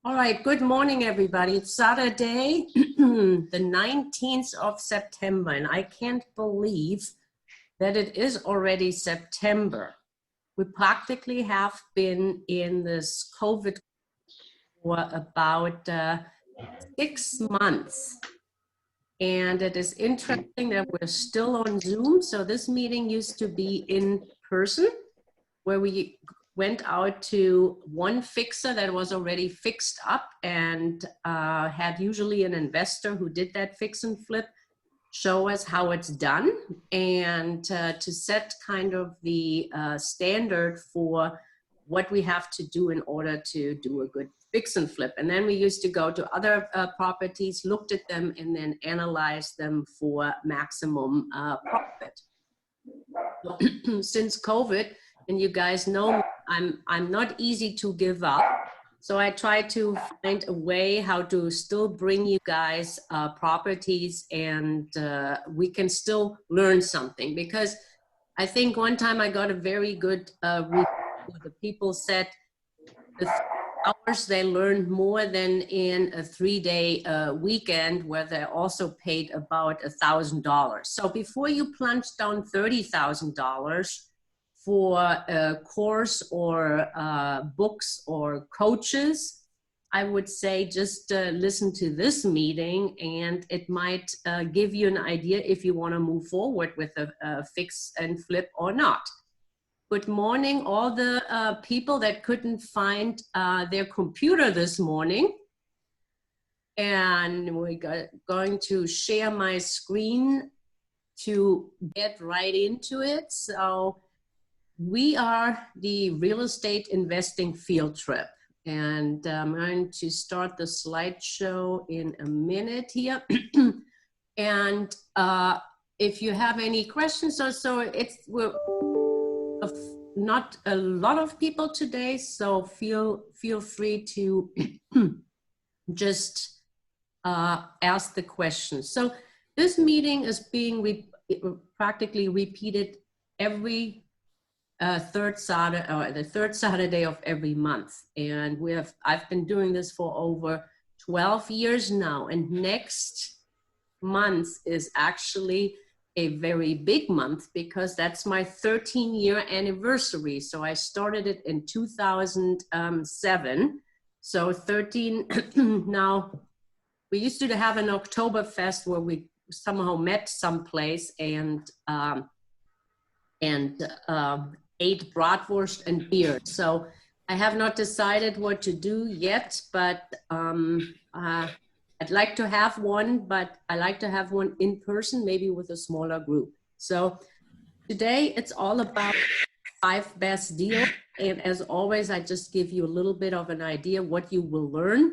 All right, good morning, everybody. It's Saturday, the 19th of September, and I can't believe that it is already September. We practically have been in this COVID for about 6 months. And it is interesting that we're still on Zoom. So this meeting used to be in person, where we went out to one fixer that was already fixed up and had usually an investor who did that fix and flip show us how it's done and to set kind of the standard for what we have to do in order to do a good fix and flip. And then we used to go to other properties, looked at them, and then analyzed them for maximum profit. Since COVID, and you guys know I'm not easy to give up. So I try to find a way how to still bring you guys properties and we can still learn something, because I think one time I got a very good review where the people said the 3 hours they learned more than in a 3-day weekend where they also paid about $1,000. So before you plunge down $30,000 for a course or books or coaches, I would say just listen to this meeting, and it might give you an idea if you want to move forward with a fix and flip or not. Good morning, all the people that couldn't find their computer this morning. And we're going to share my screen to get right into it. So we are the real estate investing field trip, and I'm going to start the slideshow in a minute here. And if you have any questions or so, we're not a lot of people today, so feel free to just ask the questions. So this meeting is being practically repeated every third Saturday, or the third Saturday of every month, and I've been doing this for over 12 years now, and next month is actually a very big month because that's my 13-year anniversary. So I started it in 2007, so 13 now. We used to have an Oktoberfest where we somehow met someplace and ate bratwurst and beer. So I have not decided what to do yet, but I'd like to have one, but I like to have one in person, maybe with a smaller group. So today it's all about 5 best deals. And as always, I just give you a little bit of an idea what you will learn.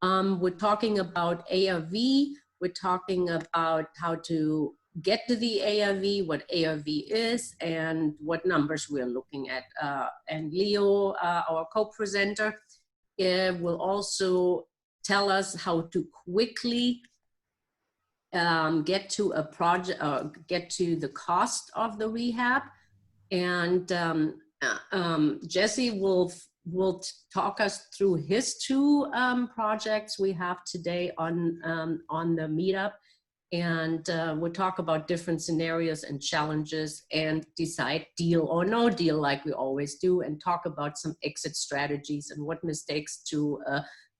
We're talking about ARV. We're talking about how to get to the ARV, what ARV is, and what numbers we're looking at. And Leo, our co-presenter, will also tell us how to quickly get to a project, get to the cost of the rehab. And Jesse will talk us through his 2 projects we have today on the meetup. And we'll talk about different scenarios and challenges and decide deal or no deal like we always do, and talk about some exit strategies and what mistakes to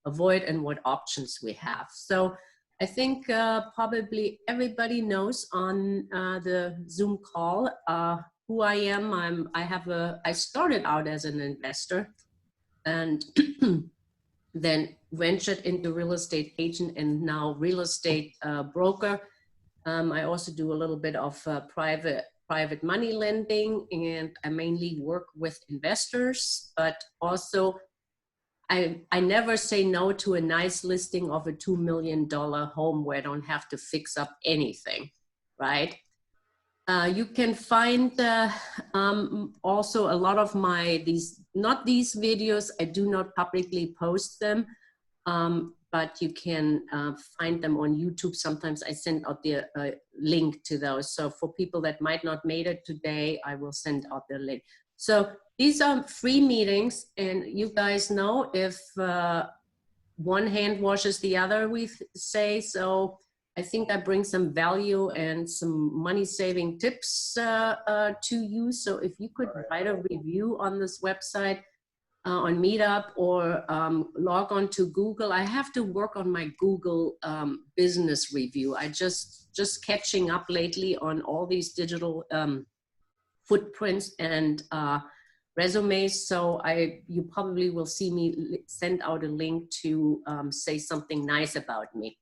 avoid and what options we have. So I think probably everybody knows on the Zoom call who I am. I started out as an investor and then ventured into real estate agent and now real estate broker. I also do a little bit of private money lending, and I mainly work with investors, but also I never say no to a nice listing of a $2 million home where I don't have to fix up anything, right? You can find also a lot of not these videos, I do not publicly post them, but you can find them on YouTube. Sometimes I send out the link to those. So for people that might not made it today, I will send out the link. So these are free meetings, and you guys know if one hand washes the other, we say. So I think I bring some value and some money-saving tips to you. So if you could write a review on this website, on Meetup, or log on to Google. I have to work on my Google business review. I just catching up lately on all these digital footprints and resumes. So you probably will see me send out a link to say something nice about me.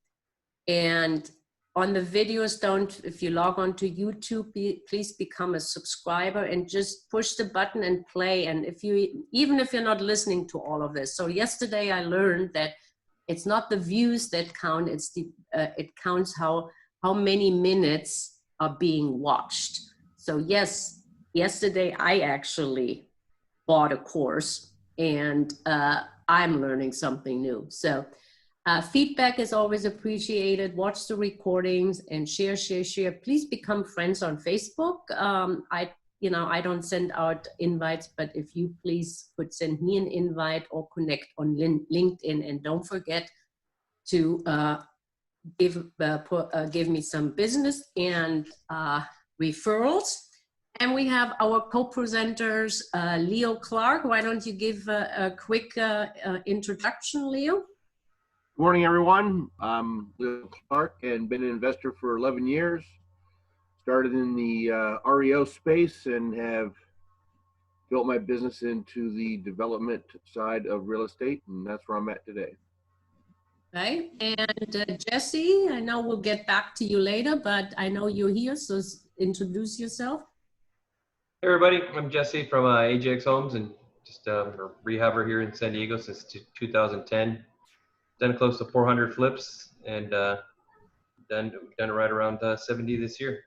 And on the videos, if you log on to YouTube, please become a subscriber and just push the button and play. And even if you're not listening to all of this. So yesterday I learned that it's not the views that count, it counts how many minutes are being watched. So yes, yesterday I actually bought a course, and I'm learning something new. So feedback is always appreciated. Watch the recordings and share. Please become friends on Facebook. I don't send out invites, but if you please could send me an invite or connect on LinkedIn, and don't forget to give me some business and referrals. And we have our co-presenters, Leo Clark. Why don't you give a quick introduction, Leo? Good morning, everyone. I'm Leo Clark and been an investor for 11 years. Started in the REO space and have built my business into the development side of real estate, and that's where I'm at today. Okay, and Jesse, I know we'll get back to you later, but I know you're here, so introduce yourself. Hey everybody, I'm Jesse from AJX Homes, and just a rehabber here in San Diego since 2010. Done close to 400 flips, and done right around 70 this year.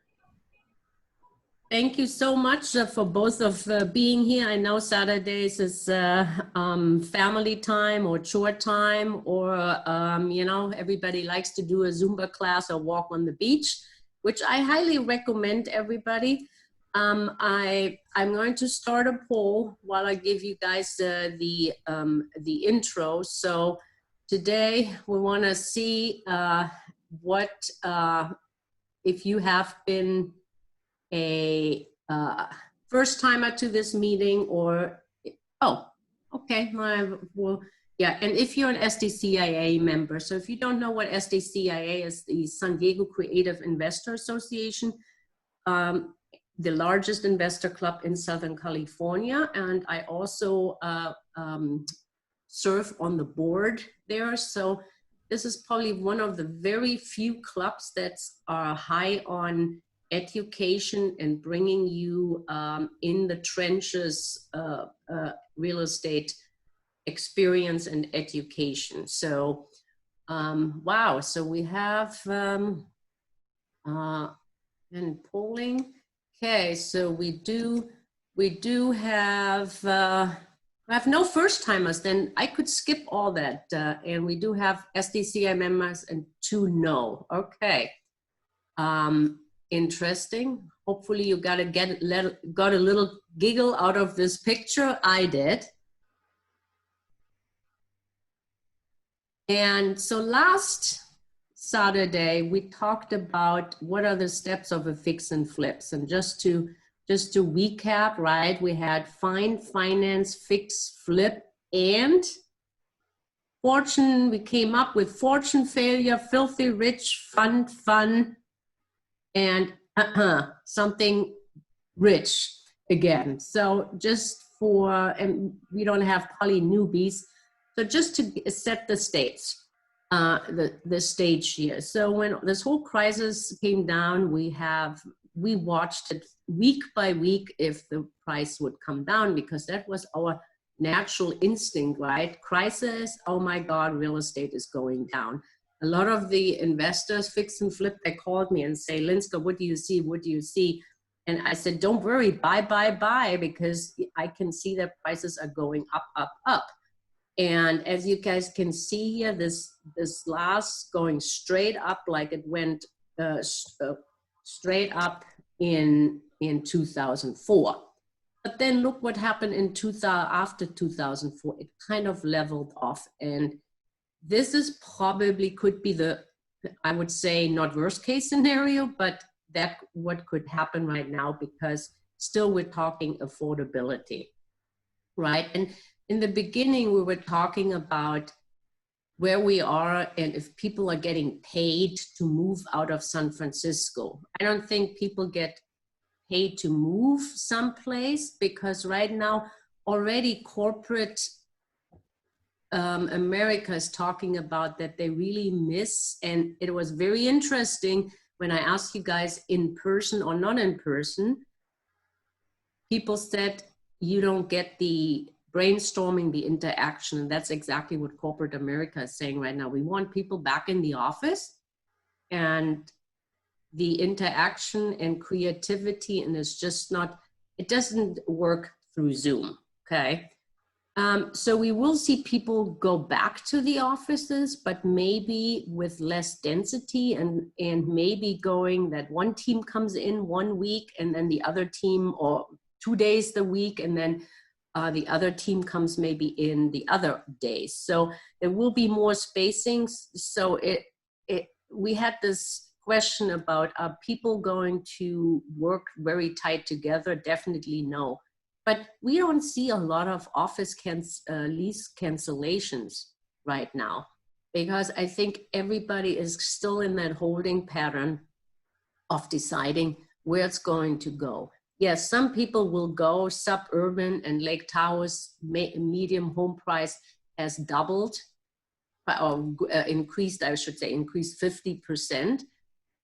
Thank you so much for both of being here. I know Saturdays is family time or chore time, or everybody likes to do a Zumba class or walk on the beach, which I highly recommend everybody. I'm going to start a poll while I give you guys the intro. So today we want to see what if you have been a first timer to this meeting, or okay, yeah, and if you're an SDCIA member. So if you don't know what SDCIA is, the San Diego Creative Investor Association, the largest investor club in Southern California, and I also serve on the board there. So this is probably one of the very few clubs that are high on education and bringing you in the trenches real estate experience and education. So wow, so we have and polling. Okay, so we do have no first timers. Then I could skip all that, and we do have SDCI members and 2 no. Okay. Interesting. Hopefully you got a little giggle out of this picture. I did. And so last Saturday we talked about what are the steps of a fix and flips, and just to recap, right? We had find, finance, fix, flip, and fortune. We came up with fortune, failure, filthy rich, fun, and something rich again. So just and we don't have probably newbies. So just to set the stage, the stage here. So when this whole crisis came down, we watched it week by week if the price would come down, because that was our natural instinct, right? Crisis, oh my God, real estate is going down. A lot of the investors, fix and flip, they called me and say, Lenska, what do you see? What do you see? And I said, don't worry, buy, because I can see that prices are going up. And as you guys can see here, this last going straight up, like it went straight up in 2004. But then look what happened in after 2004. It kind of leveled off, and this is probably could be the, I would say, not worst case scenario, but that what could happen right now, because still we're talking affordability, right? And in the beginning, we were talking about where we are and if people are getting paid to move out of San Francisco. I don't think people get paid to move someplace, because right now already corporate America is talking about that they really miss. And it was very interesting when I asked you guys in person or not in person, people said you don't get the brainstorming, the interaction. And that's exactly what corporate America is saying right now. We want people back in the office and the interaction and creativity, and it's just not, it doesn't work through Zoom, okay? So we will see people go back to the offices, but maybe with less density, and maybe going that one team comes in 1 week and then the other team, or 2 days the week, and then the other team comes maybe in the other days. So there will be more spacings. So we had this question about, are people going to work very tight together? Definitely no. But we don't see a lot of office lease cancellations right now, because I think everybody is still in that holding pattern of deciding where it's going to go. Yes, some people will go suburban, and Lake Tahoe's medium home price has doubled, or increased, I should say, increased 50%,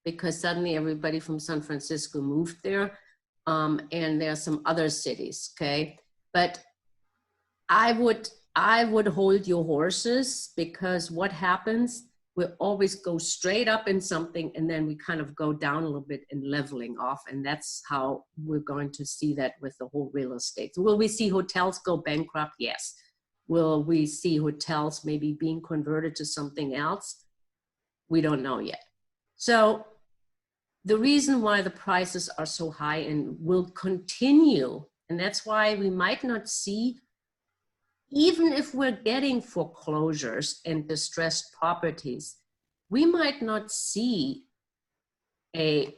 because suddenly everybody from San Francisco moved there. And there are some other cities, okay? But I would hold your horses, because what happens, we always go straight up in something and then we kind of go down a little bit in leveling off. And that's how we're going to see that with the whole real estate. So will we see hotels go bankrupt? Yes. Will we see hotels maybe being converted to something else? We don't know yet. So the reason why the prices are so high and will continue, and that's why we might not see, even if we're getting foreclosures and distressed properties, we might not see a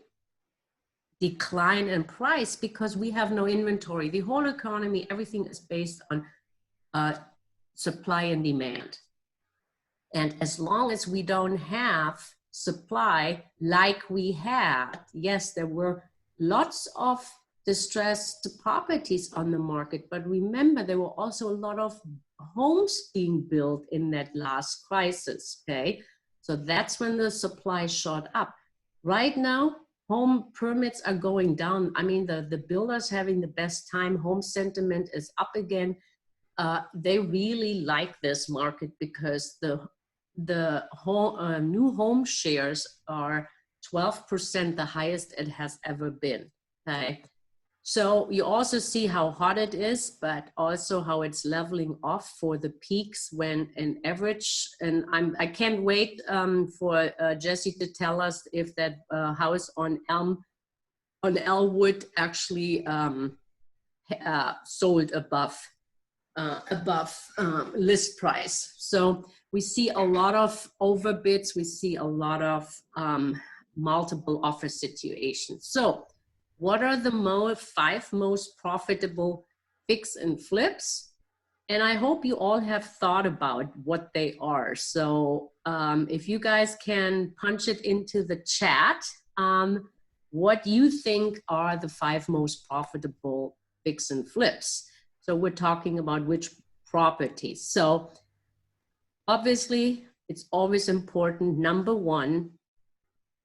decline in price, because we have no inventory. The whole economy, everything is based on supply and demand. And as long as we don't have supply like we had, yes, there were lots of distressed properties on the market, but remember, there were also a lot of homes being built in that last crisis, okay? So that's when the supply shot up. Right now, home permits are going down. I mean, the builders having the best time. Home sentiment is up again. They really like this market, because the whole, new home shares are 12%, the highest it has ever been, okay? So you also see how hot it is, but also how it's leveling off for the peaks when an average, and I can't wait for Jesse to tell us if that house on Elwood actually sold above list price. So we see a lot of overbids. We see a lot of multiple offer situations. So what are the 5 most profitable fix and flips? And I hope you all have thought about what they are. So if you guys can punch it into the chat, what you think are the 5 most profitable fix and flips. So we're talking about which properties. So obviously, it's always important, number 1,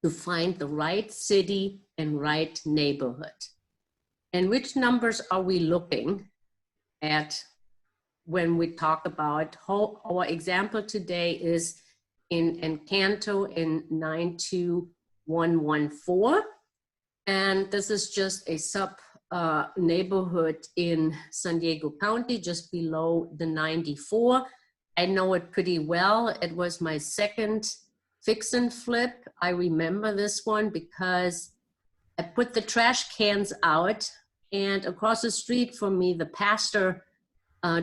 to find the right city and right neighborhood. And which numbers are we looking at when we talk about our example today is in Encanto in 92114. And this is just a neighborhood in San Diego County, just below the 94. I know it pretty well. It was my second fix and flip. I remember this one because I put the trash cans out, and across the street from me, the pastor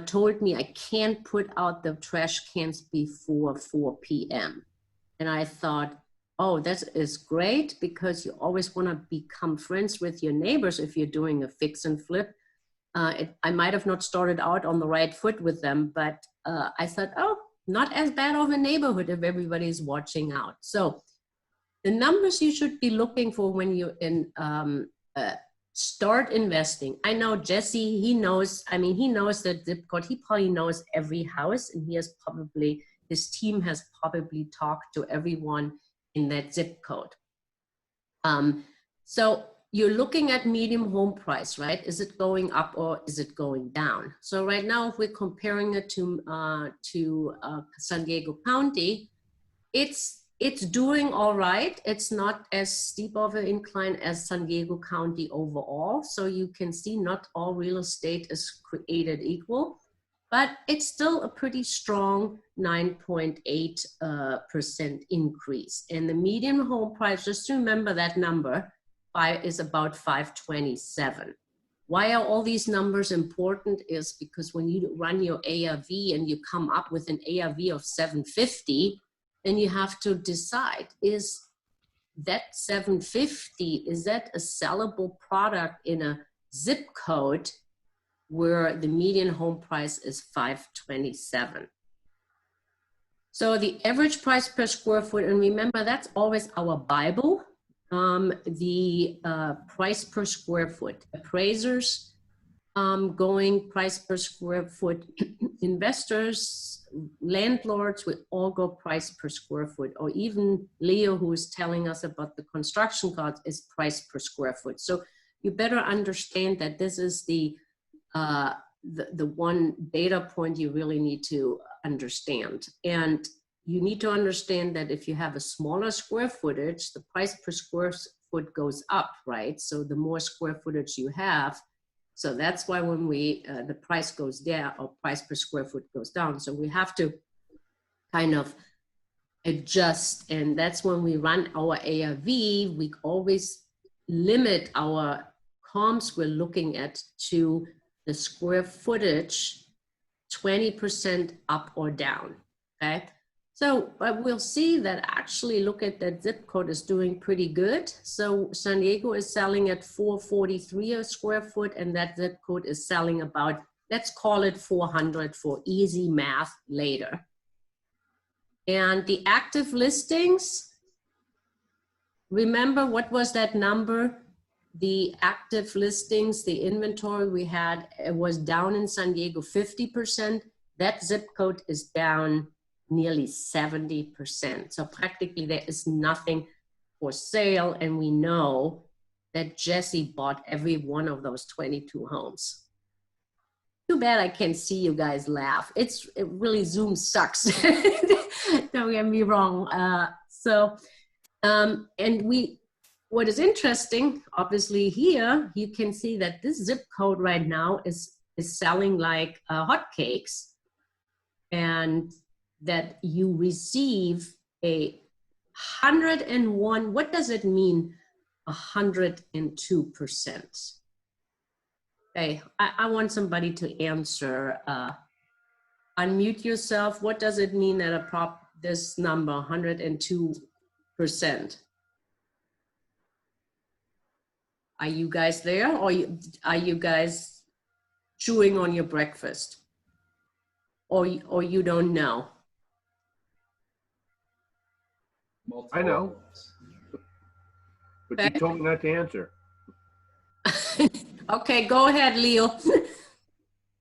told me I can't put out the trash cans before 4 p.m. And I thought, oh, that is great, because you always want to become friends with your neighbors if you're doing a fix and flip. I might have not started out on the right foot with them, but I thought, oh, not as bad of a neighborhood if everybody's watching out. So the numbers you should be looking for when you start investing. I know Jesse, he knows that zip code. He probably knows every house, and his team has probably talked to everyone in that zip code. So you're looking at medium home price, right? Is it going up or is it going down? So right now, if we're comparing it to San Diego County, it's doing all right. It's not as steep of an incline as San Diego County overall. So you can see not all real estate is created equal, but it's still a pretty strong 9.8% increase. And the median home price, just remember that number, is about 527. Why are all these numbers important? Is because when you run your ARV and you come up with an ARV of 750, then you have to decide, is that 750, is that a sellable product in a zip code where the median home price is 527? So the average price per square foot, and remember, that's always our Bible, the price per square foot. Appraisers going price per square foot, investors, landlords will all go price per square foot, or even Leo, who is telling us about the construction cost, is price per square foot. So you better understand that this is the one data point you really need to understand. And you need to understand that if you have a smaller square footage, the price per square foot goes up, right? So the more square footage you have, so that's why when the price goes down, or price per square foot goes down. So we have to kind of adjust. And that's when we run our ARV, we always limit our comps we're looking at to the square footage, 20% up or down, okay? So but we'll see that actually, look at that zip code is doing pretty good. So San Diego is selling at 443 a square foot, and that zip code is selling about, let's call it 400 for easy math later. And the active listings, remember what was that number? The active listings, the inventory we had, it was down in San Diego 50%. That zip code is down nearly 70%. So practically there is nothing for sale. And we know that Jesse bought every one of those 22 homes. Too bad I can't see you guys laugh. It really, Zoom sucks. Don't get me wrong. What is interesting, obviously here, you can see that this zip code right now is selling like hotcakes, and that you receive 101, what does it mean, 102%? Okay, I want somebody to answer. Unmute yourself. What does it mean that this number, 102%? Are you guys there, or are you guys chewing on your breakfast? Or you don't know? I know, but you told me not to answer. Okay, go ahead, Leo.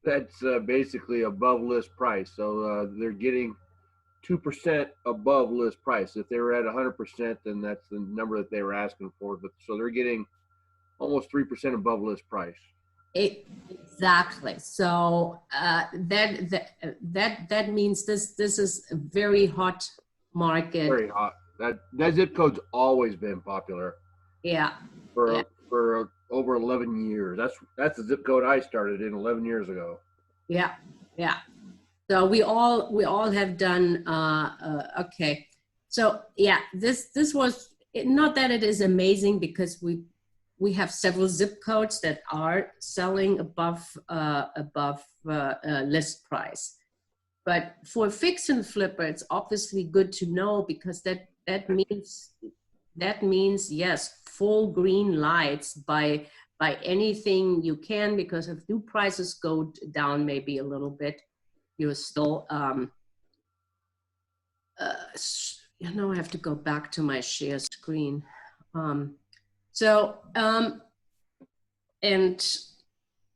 That's basically above list price. So they're getting 2% above list price. If they were at 100%, then that's the number that they were asking for. But so they're getting almost 3% above list price. Exactly. So that means this is a very hot market. Very hot. That zip code's always been popular. Yeah. For over 11 years. That's the zip code I started in 11 years ago. Yeah. Yeah. So we all have done okay. So yeah, this was not that it is amazing, because we we have several zip codes that are selling above list price. But for a fix and flipper, it's obviously good to know, because that means yes, full green lights by anything you can, because if new prices go down maybe a little bit, you're still you know, I have to go back to my share screen. And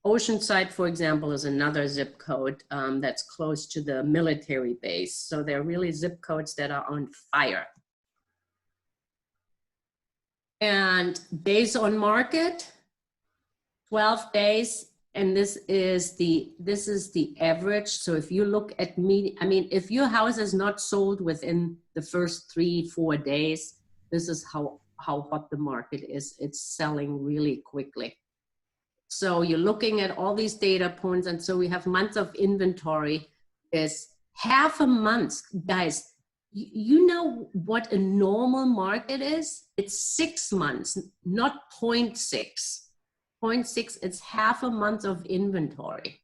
Oceanside, for example, is another zip code that's close to the military base. So they're really zip codes that are on fire. And days on market, 12 days. And this is the average. So if you look at me, I mean, if your house is not sold within the first 3-4 days, this is how hot the market is. It's selling really quickly. So you're looking at all these data points, and so we have months of inventory is half a month. Guys, you know what a normal market is? It's 6 months, not 0.6. 0.6, it's half a month of inventory.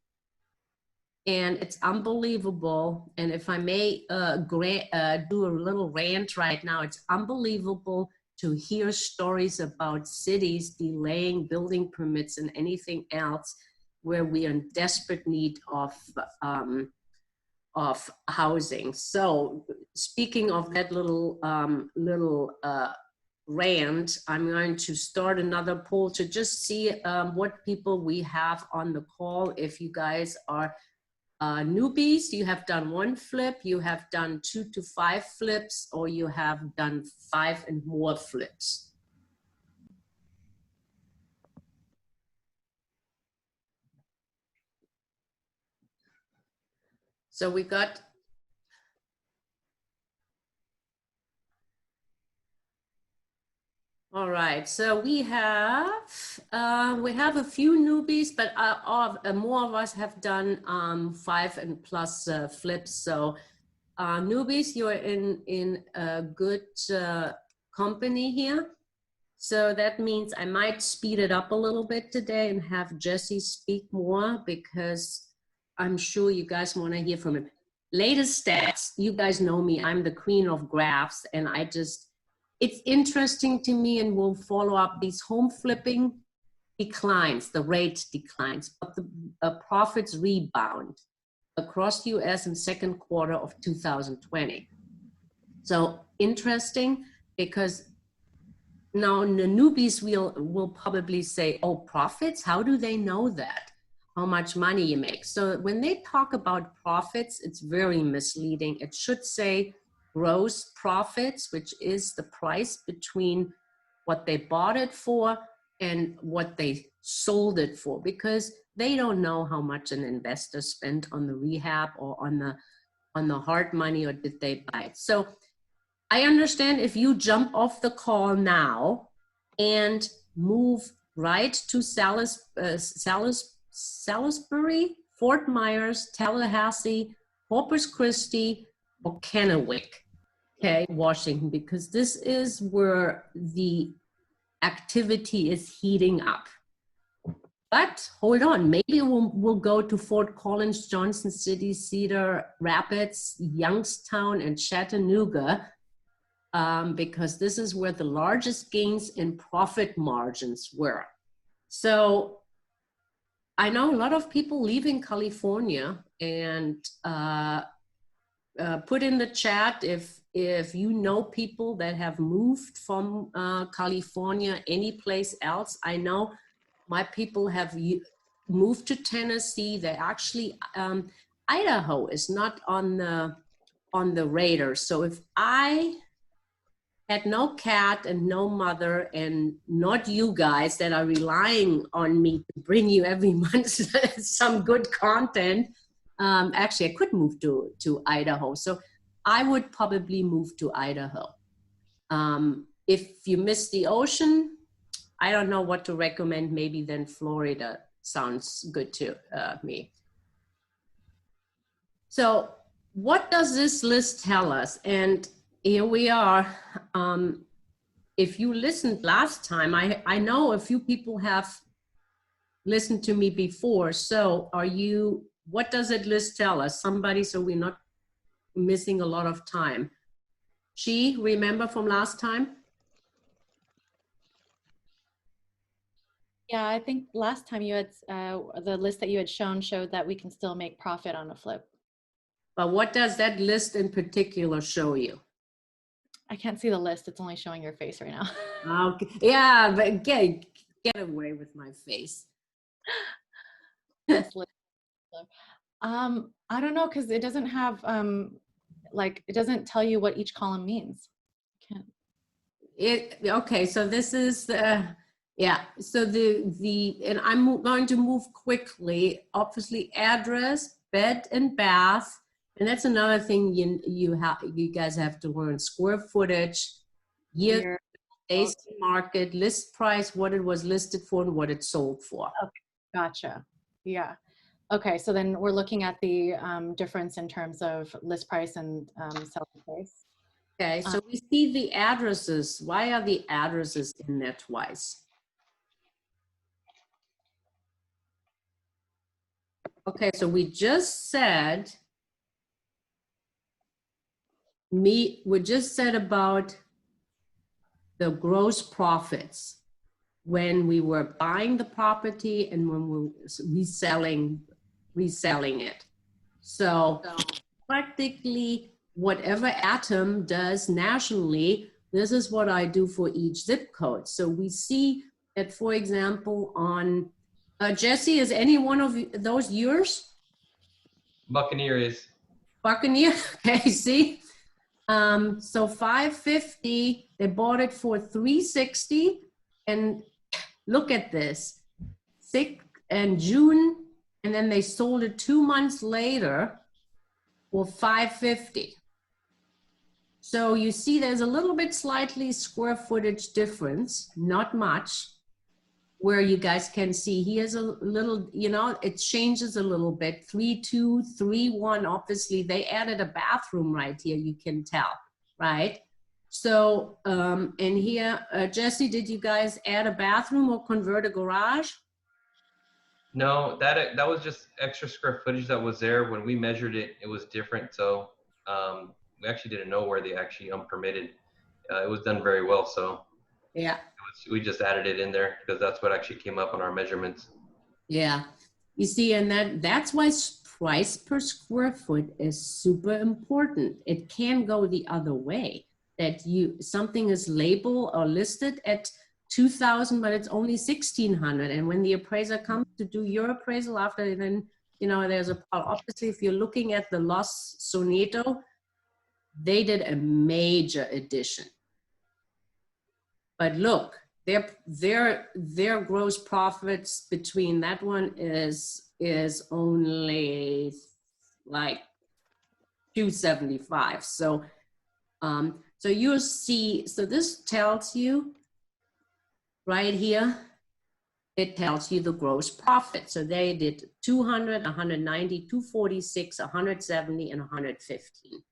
And it's unbelievable. And if I may do a little rant right now, it's unbelievable to hear stories about cities delaying building permits and anything else where we are in desperate need of housing. So speaking of that little rant, I'm going to start another poll to just see what people we have on the call. If you guys are newbies, you have done 1 flip, you have done 2 to 5 flips, or you have done 5 and more flips. So we got, all right, so we have a few newbies, but more of us have done 5 and plus flips. So newbies, you're in a good company here. So that means I might speed it up a little bit today and have Jesse speak more, because I'm sure you guys want to hear from him. Latest stats, you guys know me, I'm the queen of graphs, and it's interesting to me, and we'll follow up. These home flipping declines, the rate declines, but the profits rebound across the US in second quarter of 2020. So interesting, because now the newbies will probably say, oh, profits, how do they know that? How much money you make? So when they talk about profits, it's very misleading. It should say gross profits, which is the price between what they bought it for and what they sold it for, because they don't know how much an investor spent on the rehab or on the hard money, or did they buy it. So I understand if you jump off the call now and move right to Salisbury, Fort Myers, Tallahassee, Corpus Christi, or Kennewick, okay, Washington, because this is where the activity is heating up. But hold on, maybe we'll go to Fort Collins, Johnson City, Cedar Rapids, Youngstown, and Chattanooga, because this is where the largest gains in profit margins were. So I know a lot of people leaving California, and put in the chat if you know people that have moved from California any place else. I know my people have moved to Tennessee. They actually, Idaho is not on the radar. So if I had no cat and no mother, and not you guys that are relying on me to bring you every month some good content, actually I could move to Idaho. So I would probably move to Idaho. If you miss the ocean, I don't know what to recommend. Maybe then Florida sounds good to me. So what does this list tell us? And here we are. if you listened last time, I know a few people have listened to me before. So what does it list tell us? Somebody, so we're not missing a lot of time. She, remember from last time? Yeah, I think last time you had, the list that you had shown showed that we can still make profit on a flip. But what does that list in particular show you? I can't see the list. It's only showing your face right now. Okay. Yeah, but get away with my face. This list. I don't know, because it doesn't have, like, it doesn't tell you what each column means. Can't. Okay, so this is the, yeah, so and I'm going to move quickly. Obviously, address, bed and bath, and that's another thing you guys have to learn. Square footage, year, days to market, list price, what it was listed for, and what it sold for. Okay, gotcha. Yeah. Okay, so then we're looking at the difference in terms of list price and selling price. Okay, so we see the addresses. Why are the addresses in there twice? Okay, so we just said, we just said about the gross profits when we were buying the property and when we were reselling it. So practically whatever Atom does nationally, this is what I do for each zip code. So we see that, for example, on Jesse, is any one of those yours? Buccaneer is. Buccaneer, okay, see? So 550, they bought it for 360, and look at this, June, and then they sold it 2 months later for 550. So you see there's a little bit slightly square footage difference, not much, where you guys can see here's a little, it changes a little bit. 3.2, 3.1, obviously they added a bathroom right here, you can tell, right? So, and here, Jesse, did you guys add a bathroom or convert a garage? No, that was just extra square footage that was there. When we measured it, it was different. So we actually didn't know where they actually unpermitted. It was done very well. So yeah, we just added it in there because that's what actually came up on our measurements. Yeah, you see, and that's why price per square foot is super important. It can go the other way, that something is labeled or listed at 2,000, but it's only 1,600. And when the appraiser comes to do your appraisal after, then, there's a, obviously, if you're looking at the Los Soneto, they did a major addition. But look, their gross profits between that one is only like 275. So, so you'll see, so this tells you right here, it tells you the gross profit. So they did 200, 190, 246, 170, and 115,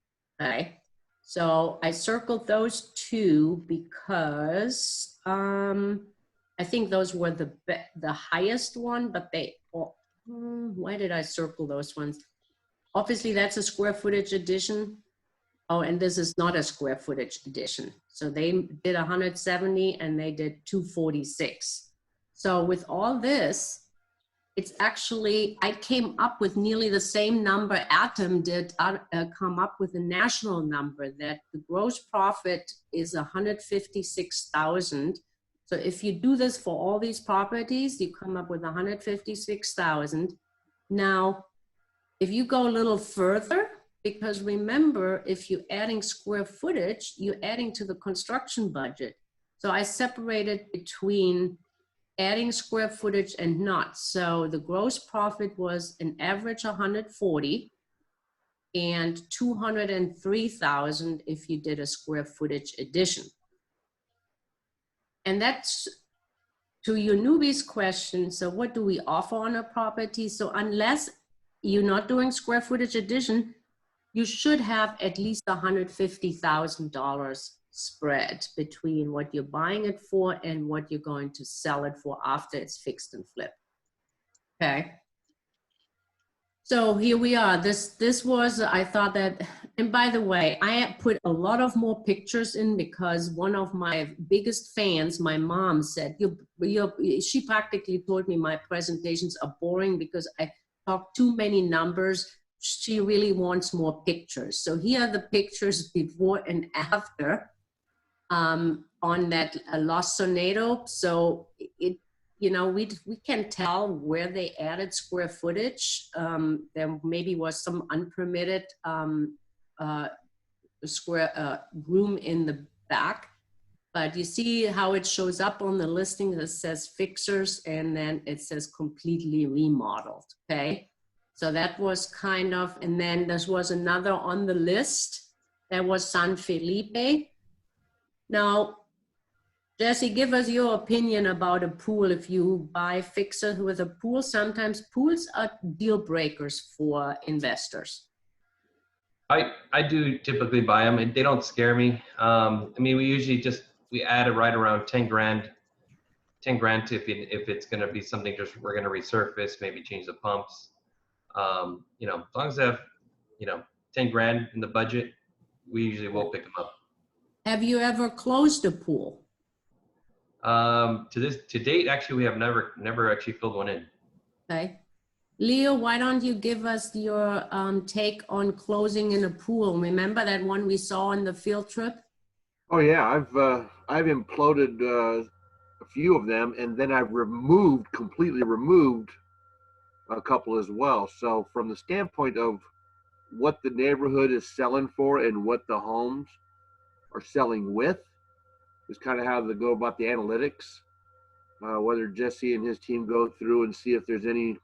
okay? So I circled those two because I think those were the highest one, but why did I circle those ones? Obviously that's a square footage addition. Oh, and this is not a square footage addition. So they did 170 and they did 246. So with all this, it's actually, I came up with nearly the same number Atom did come up with a national number, that the gross profit is 156,000. So if you do this for all these properties, you come up with 156,000. Now, if you go a little further, because remember, if you're adding square footage, you're adding to the construction budget. So I separated between adding square footage and not. So the gross profit was an average 140 and 203,000 if you did a square footage addition. And that's to your newbies question. So what do we offer on a property? So unless you're not doing square footage addition, you should have at least $150,000 spread between what you're buying it for and what you're going to sell it for after it's fixed and flipped. Okay. So here we are. This was, I thought that, and by the way, I have put a lot of more pictures in because one of my biggest fans, my mom, said, she practically told me my presentations are boring because I talk too many numbers. She really wants more pictures. So here are the pictures before and after on that Lost Tornado. So it, you know, we can tell where they added square footage. There maybe was some unpermitted square room in the back, but you see how it shows up on the listing that says fixers and then it says completely remodeled, okay? So that was kind of, and then there was another on the list that was San Felipe. Now, Jesse, give us your opinion about a pool. If you buy fixers with a pool, sometimes pools are deal breakers for investors. I do typically buy them, and they don't scare me. I mean, we usually we add right around 10 grand if it's going to be something just we're going to resurface, maybe change the pumps. You know, as long as they have, you know, 10 grand in the budget, we usually will pick them up. Have you ever closed a pool? To date, actually, we have never actually filled one in. Okay. Leo, why don't you give us your take on closing in a pool? Remember that one we saw on the field trip? Oh yeah, I've imploded a few of them, and then I've completely removed a couple as well. So from the standpoint of what the neighborhood is selling for and what the homes are selling with is kind of how they go about the analytics. Whether Jesse and his team go through and see if there's any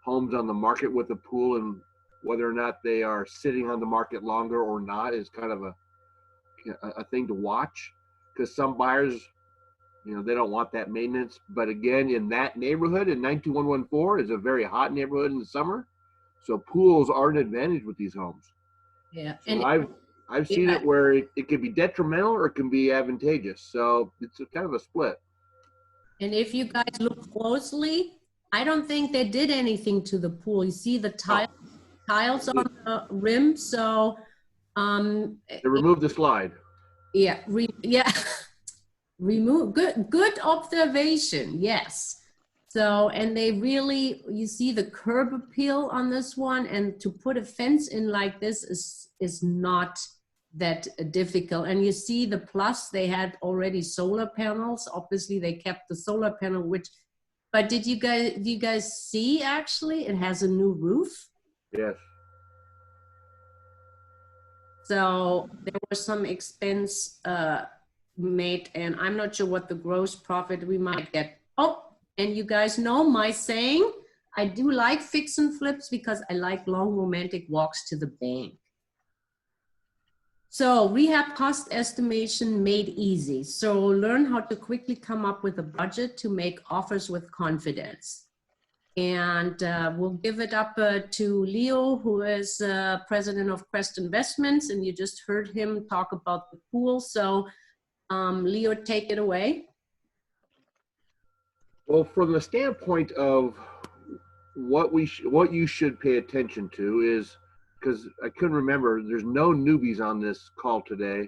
homes on the market with a pool and whether or not they are sitting on the market longer or not is kind of a thing to watch, because some buyers, you know, they don't want that maintenance. But again, in that neighborhood, in 92114 is a very hot neighborhood in the summer, so pools are an advantage with these homes. Yeah. So I've seen it where it can be detrimental or it can be advantageous. So it's kind of a split. And if you guys look closely, I don't think they did anything to the pool. You see the tiles on the rim. So they removed the slide. Yeah, remove. Good observation. Yes. So, and they really, you see the curb appeal on this one, and to put a fence in like this is not that difficult. And you see the plus, they had already solar panels. Obviously, they kept the solar panel, but do you guys see actually it has a new roof? Yes. So there was some expense made, and I'm not sure what the gross profit we might get. Oh, and you guys know my saying, I do like fix and flips because I like long romantic walks to the bank. So rehab cost estimation made easy. So learn how to quickly come up with a budget to make offers with confidence. And we'll give it up to Leo, who is president of Crest Investments, and you just heard him talk about the pool. So Leo, take it away. Well, from the standpoint of what you should pay attention to is, because I couldn't remember, there's no newbies on this call today.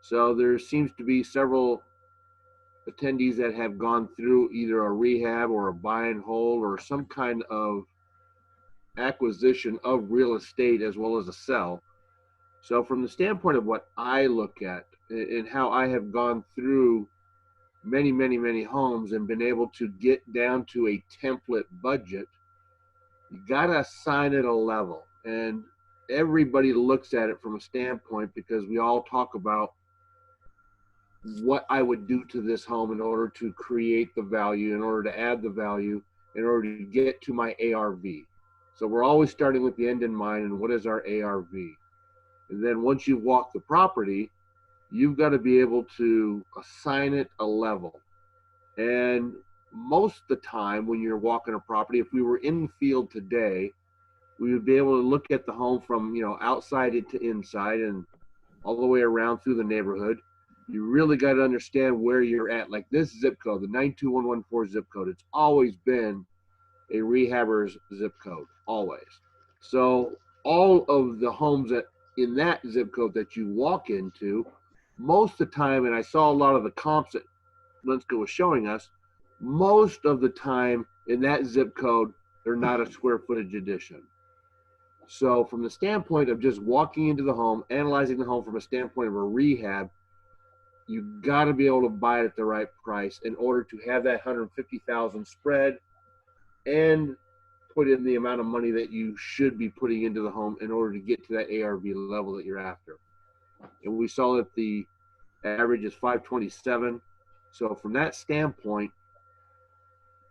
So there seems to be several attendees that have gone through either a rehab or a buy and hold or some kind of acquisition of real estate as well as a sell. So from the standpoint of what I look at and how I have gone through many homes and been able to get down to a template budget, you gotta assign it a level. And everybody looks at it from a standpoint, because we all talk about what I would do to this home in order to create the value, in order to add the value, in order to get to my ARV. So we're always starting with the end in mind, and what is our ARV? And then once you've walked the property, you've got to be able to assign it a level. And most of the time when you're walking a property, if we were in the field today, we would be able to look at the home from, you know, outside to inside and all the way around through the neighborhood. you really got to understand where you're at. Like this zip code, the 92114 zip code, it's always been a rehabber's zip code, always. So all of the homes that in that zip code that you walk into, most of the time, and I saw a lot of the comps that Lenska was showing us, most of the time in that zip code, they're not a square footage addition. So from the standpoint of just walking into the home, analyzing the home from a standpoint of a rehab, you got to be able to buy it at the right price in order to have that 150,000 spread and put in the amount of money that you should be putting into the home in order to get to that ARV level that you're after. And we saw that the average is 527. So from that standpoint,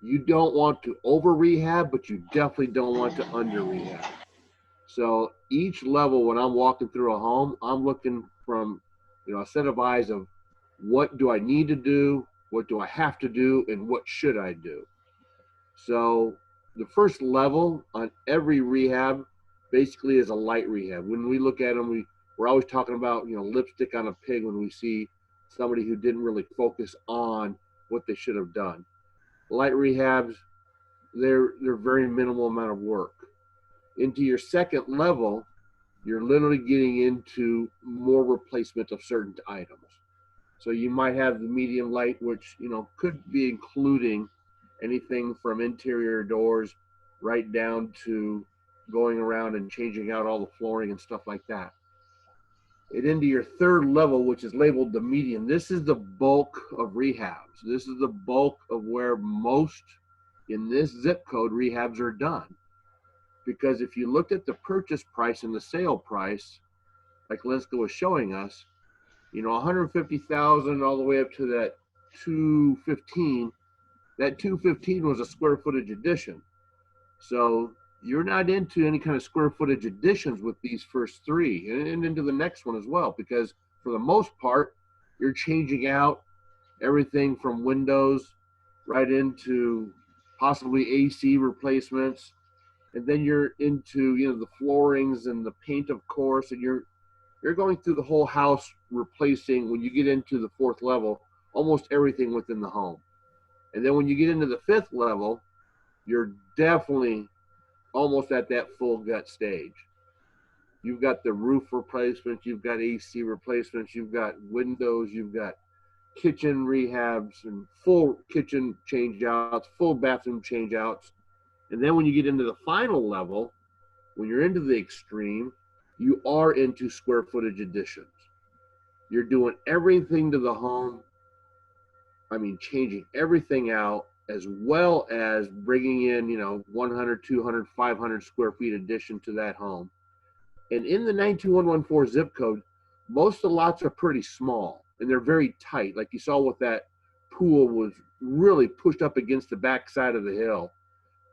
you don't want to over rehab, but you definitely don't want to under rehab. So each level, when I'm walking through a home, I'm looking from, a set of eyes of what do I need to do, what do I have to do, and what should I do. So the first level on every rehab basically is a light rehab. When we look at them, we're always talking about, lipstick on a pig when we see somebody who didn't really focus on what they should have done. Light rehabs, they're very minimal amount of work. Into your second level, you're literally getting into more replacement of certain items. So you might have the medium light, which, could be including anything from interior doors right down to going around and changing out all the flooring and stuff like that. And into your third level, which is labeled the medium, this is the bulk of rehabs. This is the bulk of where most in this zip code rehabs are done. Because if you looked at the purchase price and the sale price, like Lenska was showing us, 150,000 all the way up to that 215, that 215 was a square footage addition. So you're not into any kind of square footage additions with these first three and into the next one as well, because for the most part, you're changing out everything from windows right into possibly AC replacements. And then you're into, the floorings and the paint, of course, and you're going through the whole house replacing, when you get into the fourth level, almost everything within the home. And then when you get into the fifth level, you're definitely almost at that full gut stage. You've got the roof replacements, you've got AC replacements, you've got windows, you've got kitchen rehabs and full kitchen change outs, full bathroom change outs. And then when you get into the final level, when you're into the extreme, you are into square footage additions. You're doing everything to the home. Changing everything out, as well as bringing in, 100, 200, 500 square feet addition to that home. And in the 92114 zip code, most of the lots are pretty small and they're very tight. Like you saw with that pool was really pushed up against the back side of the hill.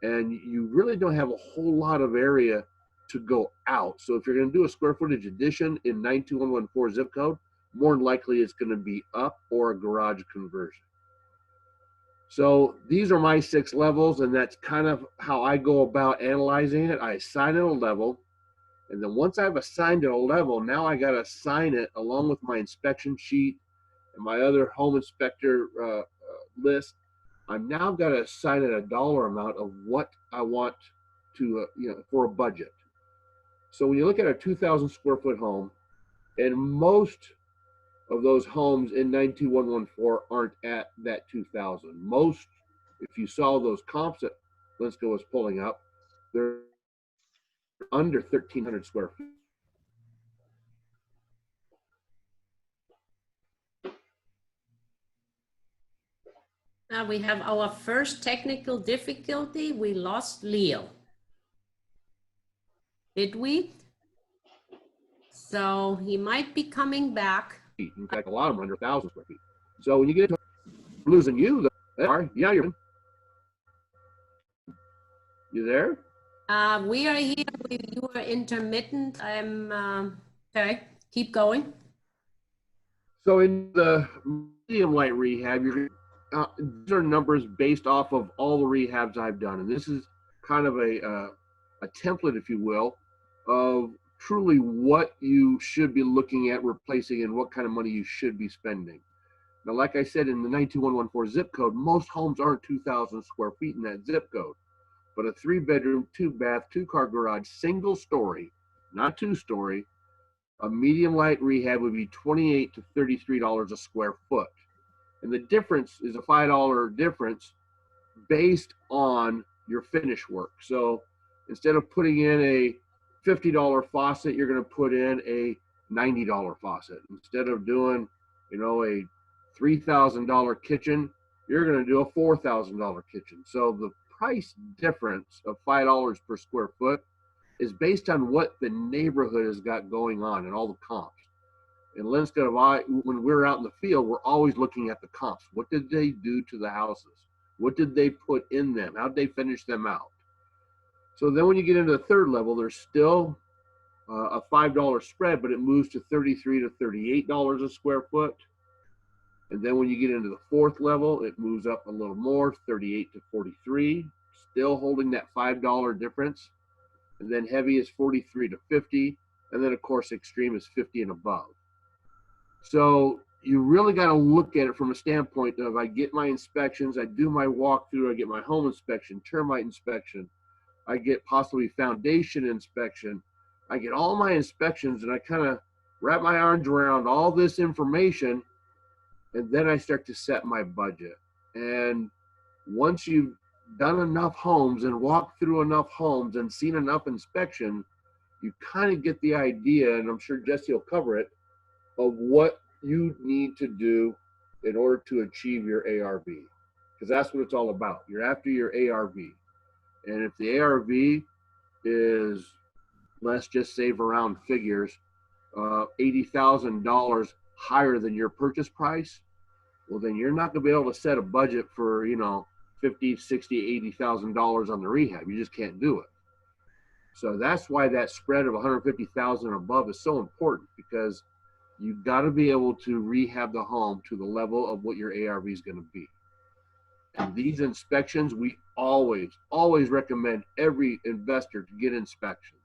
And you really don't have a whole lot of area to go out. So if you're going to do a square footage addition in 92114 zip code, more than likely it's going to be up or a garage conversion. So these are my 6 levels, and that's kind of how I go about analyzing it. I assign it a level, and then once I've assigned it a level, now I got to assign it along with my inspection sheet and my other home inspector list. I've now got to assign it a dollar amount of what I want to, for a budget. So when you look at a 2,000 square foot home, and most of those homes in 92114 aren't at that 2,000. Most, if you saw those comps that Lenska was pulling up, they're under 1,300 square feet. Now we have our first technical difficulty. We lost Leo. Did we? So he might be coming back. In fact, a lot of them are under 1,000 square feet. So when you get to losing you, yeah, you're in. You there? We are here. You are intermittent. I'm okay. Keep going. So in the medium light rehab, these are numbers based off of all the rehabs I've done, and this is kind of a template, if you will, of truly what you should be looking at replacing and what kind of money you should be spending. Now, like I said, in the 92114 zip code, most homes aren't 2,000 square feet in that zip code. But a 3-bedroom, 2-bath, 2-car garage, single story, not 2-story, a medium light rehab would be $28 to $33 a square foot. And the difference is a $5 difference based on your finish work. So instead of putting in a $50 faucet, you're going to put in a $90 faucet. Instead of doing, a $3,000 kitchen, you're going to do a $4,000 kitchen. So the price difference of $5 per square foot is based on what the neighborhood has got going on and all the comps. In Lenska, when we're out in the field, we're always looking at the comps. What did they do to the houses? What did they put in them? How did they finish them out? So then when you get into the third level, there's still a $5 spread, but it moves to $33 to $38 a square foot. And then when you get into the fourth level, it moves up a little more, 38 to 43, still holding that $5 difference. And then heavy is 43 to 50. And then of course, extreme is 50 and above. So you really got to look at it from a standpoint of, I get my inspections, I do my walkthrough, I get my home inspection, termite inspection, I get possibly foundation inspection, I get all my inspections, and I kind of wrap my arms around all this information, and then I start to set my budget. And once you've done enough homes and walked through enough homes and seen enough inspection, you kind of get the idea, and I'm sure Jesse will cover it, of what you need to do in order to achieve your ARV. Because that's what it's all about. You're after your ARV. And if the ARV is, let's just say around figures, $80,000 higher than your purchase price, well, then you're not going to be able to set a budget for, $50, $60, $80,000 on the rehab. You just can't do it. So that's why that spread of 150,000 and above is so important, because you've got to be able to rehab the home to the level of what your ARV is going to be. And these inspections, we always recommend every investor to get inspections.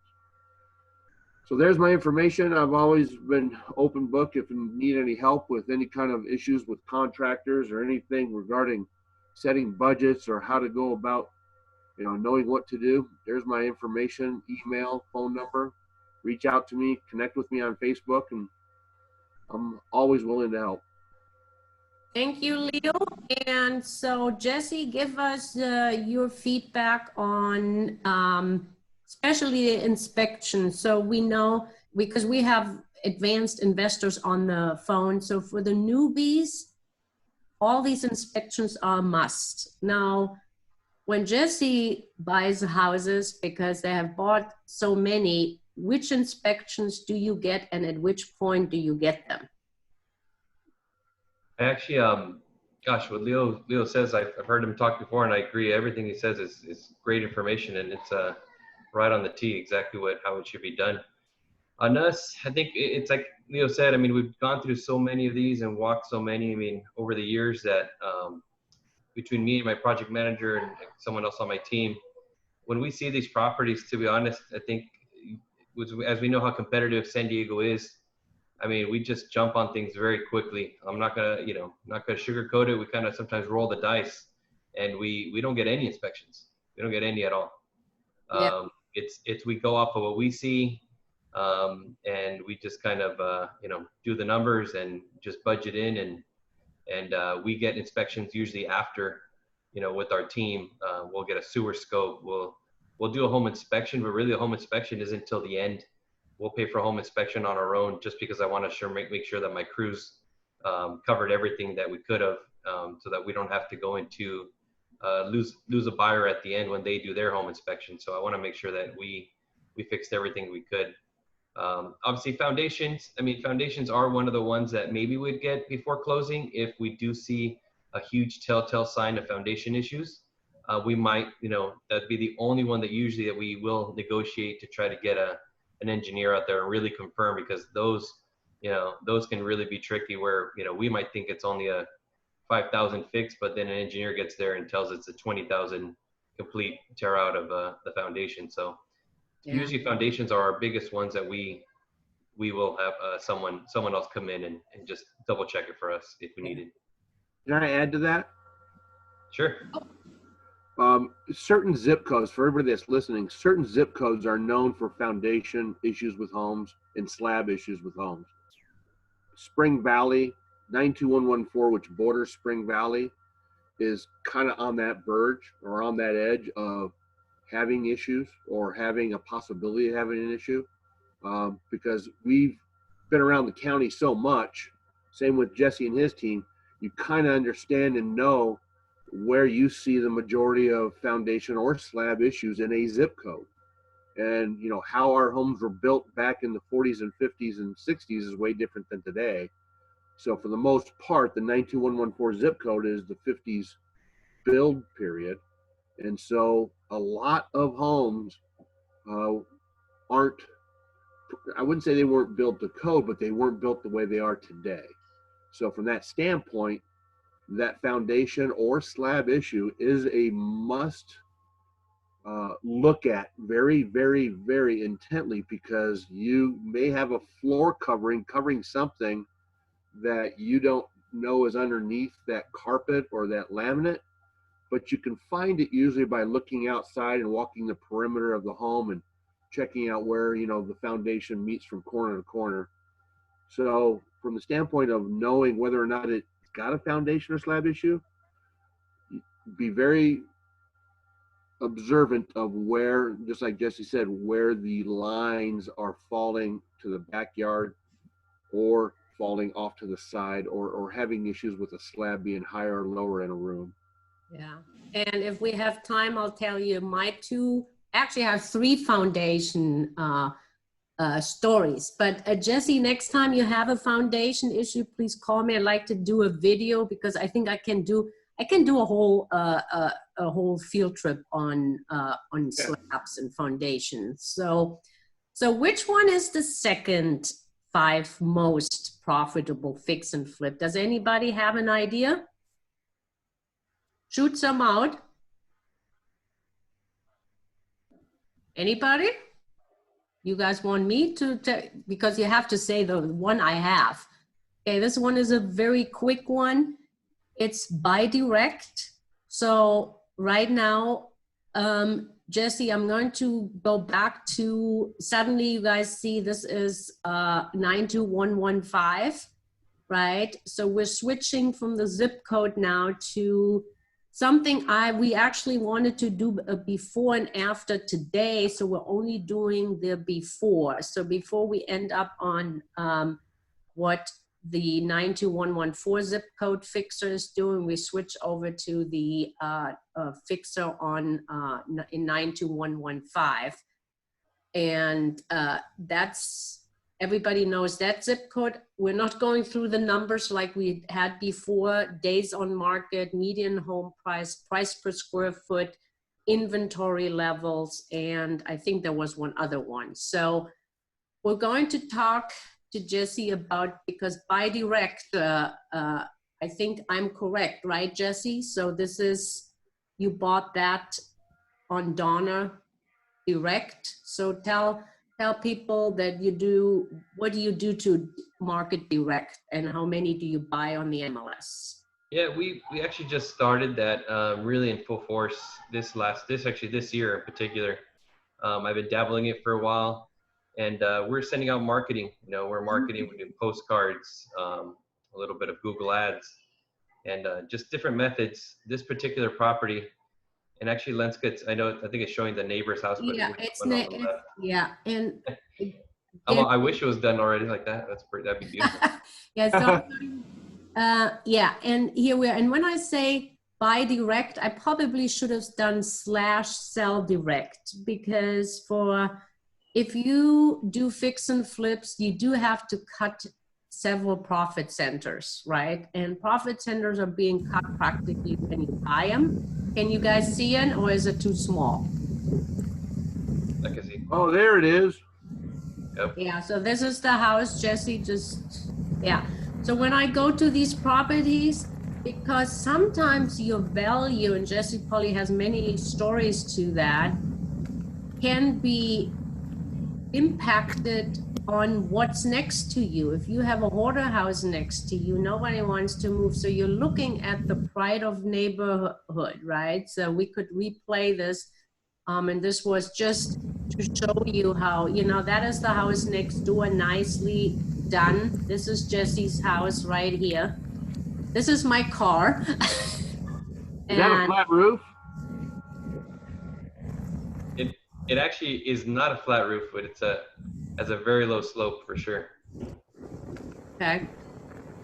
So there's my information. I've always been open book if you need any help with any kind of issues with contractors or anything regarding setting budgets or how to go about, knowing what to do. There's my information, email, phone number. Reach out to me, connect with me on Facebook, and I'm always willing to help. Thank you, Leo. And so Jesse, give us your feedback on especially the inspection. So we know, because we have advanced investors on the phone. So for the newbies, all these inspections are a must. Now, when Jesse buys houses, because they have bought so many, which inspections do you get, and at which point do you get them? I actually, gosh, what Leo says, I've heard him talk before, and I agree. Everything he says is great information, and it's right on the tee, exactly how it should be done. On us, I think it's like Leo said. I mean, we've gone through so many of these and walked so many. I mean, over the years that between me and my project manager and someone else on my team, when we see these properties, to be honest, I think as we know how competitive San Diego is, I mean, we just jump on things very quickly. I'm not gonna, not gonna sugarcoat it. We kind of sometimes roll the dice, and we don't get any inspections. We don't get any at all. Yeah. It's we go off of what we see, and we just kind of do the numbers and just budget in, and we get inspections usually after, with our team. We'll get a sewer scope. We'll do a home inspection, but really a home inspection isn't until the end. We'll pay for a home inspection on our own, just because I want to make sure that my crews covered everything that we could have, so that we don't have to go into lose a buyer at the end when they do their home inspection. So I want to make sure that we fixed everything we could. Obviously foundations, I mean, foundations are one of the ones that maybe we'd get before closing. If we do see a huge telltale sign of foundation issues, we might, that'd be the only one that usually that we will negotiate to try to get an engineer out there and really confirm, because those can really be tricky where, we might think it's only a 5,000 fix, but then an engineer gets there and tells it's a 20,000 complete tear out of the foundation. So Yeah. Usually foundations are our biggest ones that we will have someone else come in and just double check it for us if we need it. Can I add to that? Sure. Certain zip codes, for everybody that's listening, certain zip codes are known for foundation issues with homes and slab issues with homes. Spring Valley, 92114, which borders Spring Valley, is kind of on that verge or on that edge of having issues or having a possibility of having an issue, because we've been around the county so much. Same with Jesse and his team. You kind of understand and know where you see the majority of foundation or slab issues in a zip code. And you know how our homes were built back in the 40s and 50s and 60s is way different than today. So for the most part, the 92114 zip code is the 50s build period. And so a lot of homes aren't, I wouldn't say they weren't built to code, but they weren't built the way they are today. So from that standpoint, that foundation or slab issue is a must look at very, very, very intently, because you may have a floor covering something that you don't know is underneath that carpet or that laminate, but you can find it usually by looking outside and walking the perimeter of the home and checking out where, you know, the foundation meets from corner to corner. So from the standpoint of knowing whether or not it's got a foundation or slab issue, be very observant of where, just like Jesse said, where the lines are falling to the backyard or falling off to the side, or having issues with a slab being higher or lower in a room. Yeah, and if we have time, I'll tell you my two, actually I have 3 foundation stories. But Jesse, next time you have a foundation issue, please call me. I'd like to do a video, because I think I can do a whole field trip on slabs and foundations. So which one is the second 5 most profitable fix and flip? Does anybody have an idea? Shoot some out. Anybody? You guys want me to, because you have to say the one I have. Okay, this one is a very quick one. It's buy direct. So right now, Jesse, I'm going to go back to, suddenly you guys see this is 92115, right? So we're switching from the zip code now to something we actually wanted to do a before and after today. So we're only doing the before. So before we end up on what the 92114 zip code fixer is doing, we switch over to the fixer on in 92115. And that's, everybody knows that zip code. We're not going through the numbers like we had before: days on market, median home price, price per square foot, inventory levels, and I think there was one other one. So we're going to talk to Jesse about, because buy direct, I think I'm correct, right, Jesse? So this is, you bought that on Donner direct. So tell people that you do, what do you do to market direct, and how many do you buy on the MLS? Yeah, we actually just started that really in full force this year in particular. I've been dabbling it for a while. And we're sending out marketing. You know, we're marketing, we're doing postcards, a little bit of Google ads, and just different methods. This particular property, and actually Lenska, I think it's showing the neighbor's house. But Yeah, yeah, and I wish it was done already like that. That'd be beautiful. Yeah, so yeah, and here we are. And when I say buy direct, I probably should have done /sell direct, because if you do fix and flips, you do have to cut several profit centers, right? And profit centers are being cut practically when you buy them. Can you guys see it, or is it too small? I can see. Oh, there it is. Yep. Yeah, so this is the house, Jesse, yeah. So when I go to these properties, because sometimes your value, and Jesse probably has many stories to that, can be impacted on what's next to you. If you have a hoarder house next to you, nobody wants to move. So you're looking at the pride of neighborhood, right? So we could replay this. And this was just to show you how, you know, that is the house next door, nicely done. This is Jesse's house right here. This is my car. Is that a flat roof? It actually is not a flat roof, but it's has a very low slope for sure. Okay.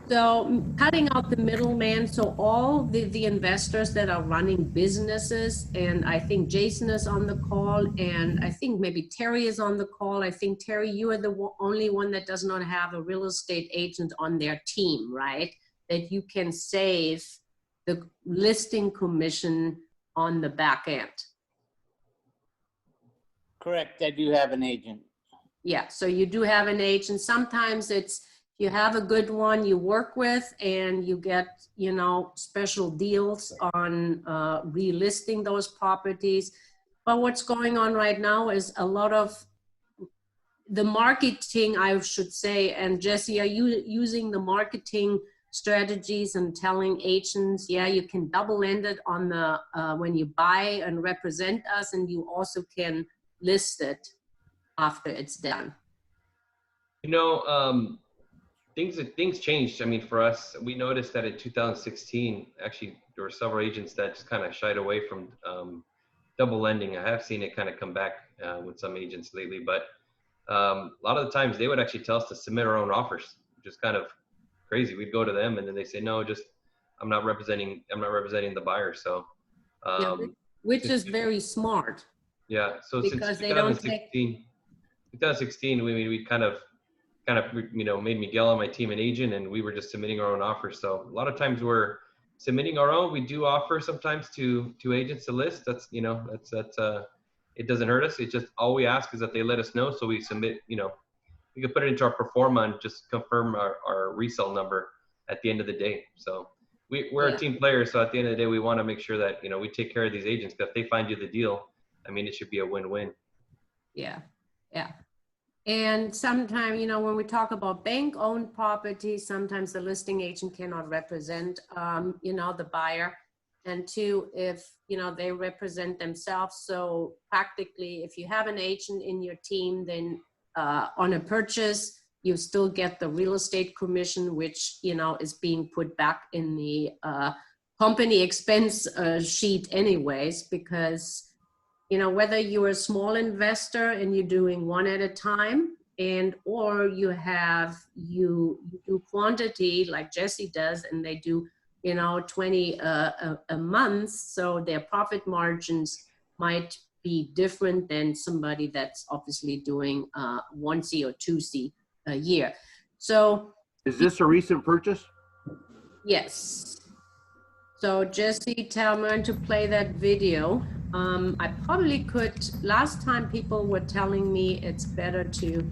So cutting out the middleman, so all the investors that are running businesses, and I think Jason is on the call, and I think maybe Terry is on the call. I think, Terry, you are the only one that does not have a real estate agent on their team, right? That you can save the listing commission on the back end. Correct, I do have an agent. Yeah, so you do have an agent. Sometimes it's, you have a good one you work with and you get, you know, special deals on relisting those properties. But what's going on right now is a lot of the marketing, I should say, and Jesse, are you using the marketing strategies and telling agents, yeah, you can double end it on the, when you buy and represent us, and you also can list it after it's done? You know, things changed. I mean, for us, we noticed that in 2016, actually, there were several agents that just kind of shied away from double lending. I have seen it kind of come back with some agents lately, but a lot of the times they would actually tell us to submit our own offers, which is kind of crazy. We'd go to them and then they say, no, just I'm not representing the buyer. So, Yeah, which is very smart. Yeah. So because since they don't take 2016, we kind of, you know, made Miguel on my team an agent, and we were just submitting our own offers. So a lot of times we're submitting our own. We do offer sometimes to agents to list. That's, you know, that's it doesn't hurt us. It just, all we ask is that they let us know, so we submit, you know, we can put it into our performa and just confirm our resale number at the end of the day. So we're a team player. So at the end of the day, we want to make sure that, you know, we take care of these agents. But if they find you the deal, I mean, it should be a win-win. Yeah, yeah. And sometimes, you know, when we talk about bank-owned properties, sometimes the listing agent cannot represent, you know, the buyer. And two, if, you know, they represent themselves. So practically, if you have an agent in your team, then on a purchase, you still get the real estate commission, which, you know, is being put back in the company expense sheet anyways, because, you know, whether you're a small investor and you're doing one at a time, and or you have you do quantity like Jesse does, and they do, you know, 20 a month, so their profit margins might be different than somebody that's obviously doing 1C or 2C a year. So is this a recent purchase? yes. So Jesse, tell me to play that video. I probably could, last time people were telling me it's better to,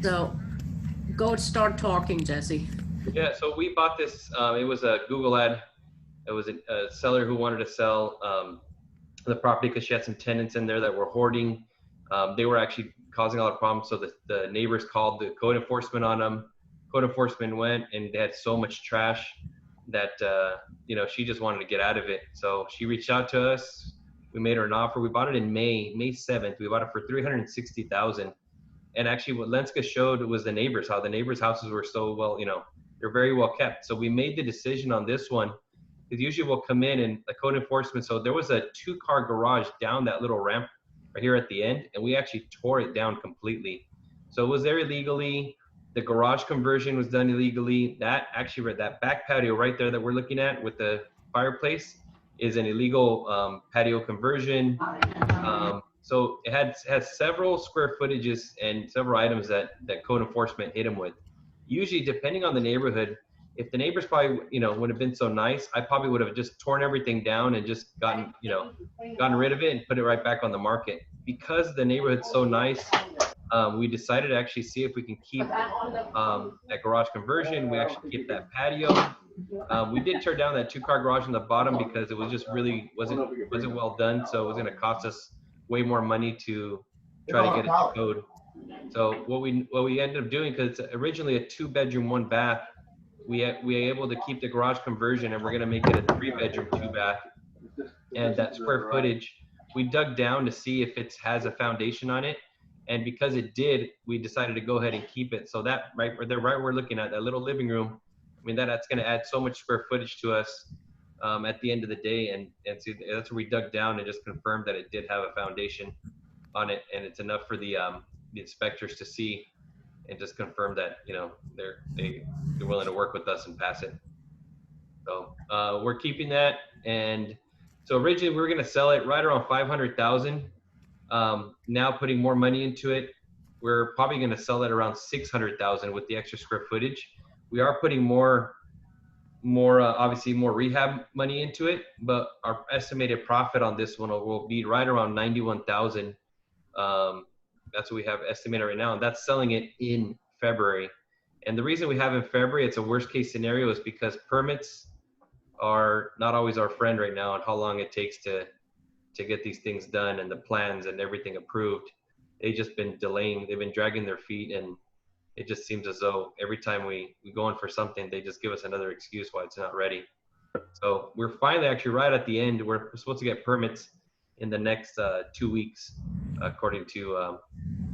so go start talking, Jesse. Yeah, so we bought this, it was a Google ad. It was a seller who wanted to sell the property because she had some tenants in there that were hoarding. They were actually causing a lot of problems. So the neighbors called the code enforcement on them. Code enforcement went, and they had so much trash that, you know, she just wanted to get out of it. So she reached out to us. We made her an offer. We bought it in May 7th. We bought it for $360,000. And actually what Lenska showed was the neighbors, how the neighbors' houses were so well, you know, they're very well kept. So we made the decision on this one, because usually we'll come in and the code enforcement. So there was a 2-car garage down that little ramp right here at the end, and we actually tore it down completely. So it was there illegally. The garage conversion was done illegally. That actually, that back patio right there that we're looking at with the fireplace is an illegal patio conversion. So it has several square footages and several items that code enforcement hit them with. Usually, depending on the neighborhood, if the neighbors probably, you know, would have been so nice, I probably would have just torn everything down and just gotten rid of it and put it right back on the market. Because the neighborhood's so nice, we decided to actually see if we can keep that garage conversion. We actually keep that patio. We did tear down that 2-car garage in the bottom because it was just really wasn't well done. So it was going to cost us way more money to try to get it to code. So what we ended up doing, because it's originally a 2-bedroom, 1-bath, we are able to keep the garage conversion, and we're gonna make it a 3-bedroom, 2-bath. And that square footage, we dug down to see if it has a foundation on it, and because it did, we decided to go ahead and keep it. So that right there, we're looking at that little living room. I mean, that's gonna add so much square footage to us at the end of the day, and so that's where we dug down and just confirmed that it did have a foundation on it, and it's enough for the inspectors to see and just confirm that, you know, they're willing to work with us and pass it. So we're keeping that. And so originally we were going to sell it right around 500,000. Now putting more money into it, we're probably going to sell it around 600,000 with the extra square footage. We are putting more obviously more rehab money into it, but our estimated profit on this one will be right around 91,000. That's what we have estimated right now, and that's selling it in February. And the reason we have in February, it's a worst case scenario, is because permits are not always our friend right now, and how long it takes to get these things done and the plans and everything approved. They've just been delaying, they've been dragging their feet, and it just seems as though every time we go in for something, they just give us another excuse why it's not ready. So we're finally actually right at the end. We're supposed to get permits in the next 2 weeks, according to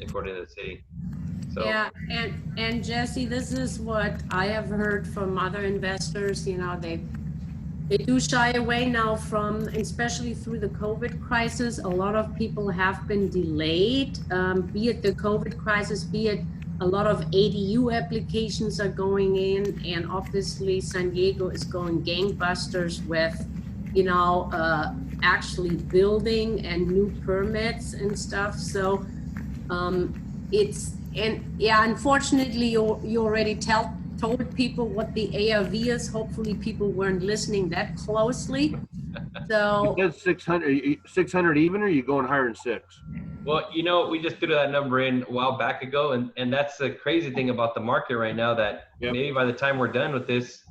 the city. So. Yeah, and Jesse, this is what I have heard from other investors. You know, they do shy away now from, especially through the COVID crisis. A lot of people have been delayed, be it the COVID crisis, be it a lot of ADU applications are going in, and obviously San Diego is going gangbusters with, you know, actually building and new permits and stuff. So unfortunately you already told people what the ARV is. Hopefully people weren't listening that closely. So you said 600 even, or are you going higher than 6? Well, you know, we just threw that number in a while back ago, and that's the crazy thing about the market right now, that maybe by the time we're done with this,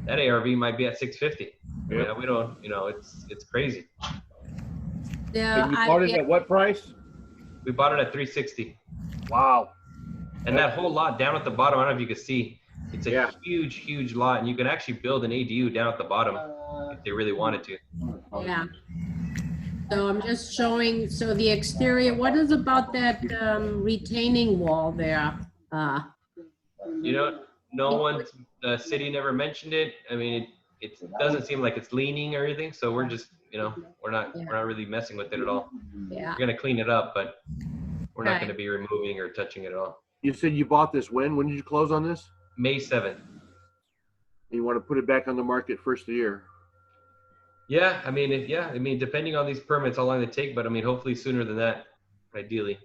that ARV might be at 650. Yep. Yeah, we don't, you know, it's crazy. yeah, You bought it at what price? We bought it at 360. Wow. And that whole lot down at the bottom, I don't know if you can see, it's a huge lot, and you can actually build an ADU down at the bottom if they really wanted to. Yeah. So I'm just showing, so the exterior, what is about that retaining wall there? You know, no one, the city never mentioned it. I mean, it doesn't seem like it's leaning or anything, so we're just, you know, we're not really messing with it at all. Yeah. We're gonna clean it up, but we're not gonna be removing or touching it at all. You said you bought this when? When did you close on this? May 7th. You want to put it back on the market first of the year? Yeah, I mean, depending on these permits, how long they take, but I mean, hopefully sooner than that, ideally.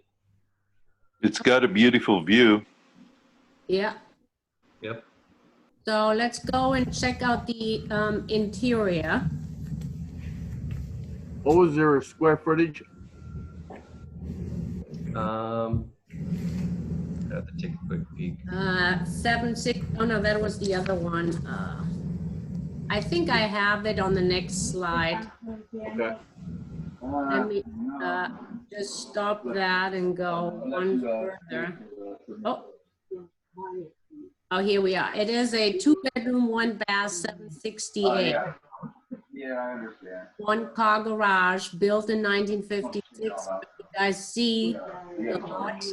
It's got a beautiful view. Yeah. Yep. So let's go and check out the interior. What was their square footage? I have to take a quick peek. 7.6. Oh no, that was the other one. I think I have it on the next slide. Okay. Let me just stop that and go one further. Oh, here we are. It is a 2-bedroom, 1-bath, 768. Yeah, I understand. 1-car garage, built in 1956. You guys see the lot.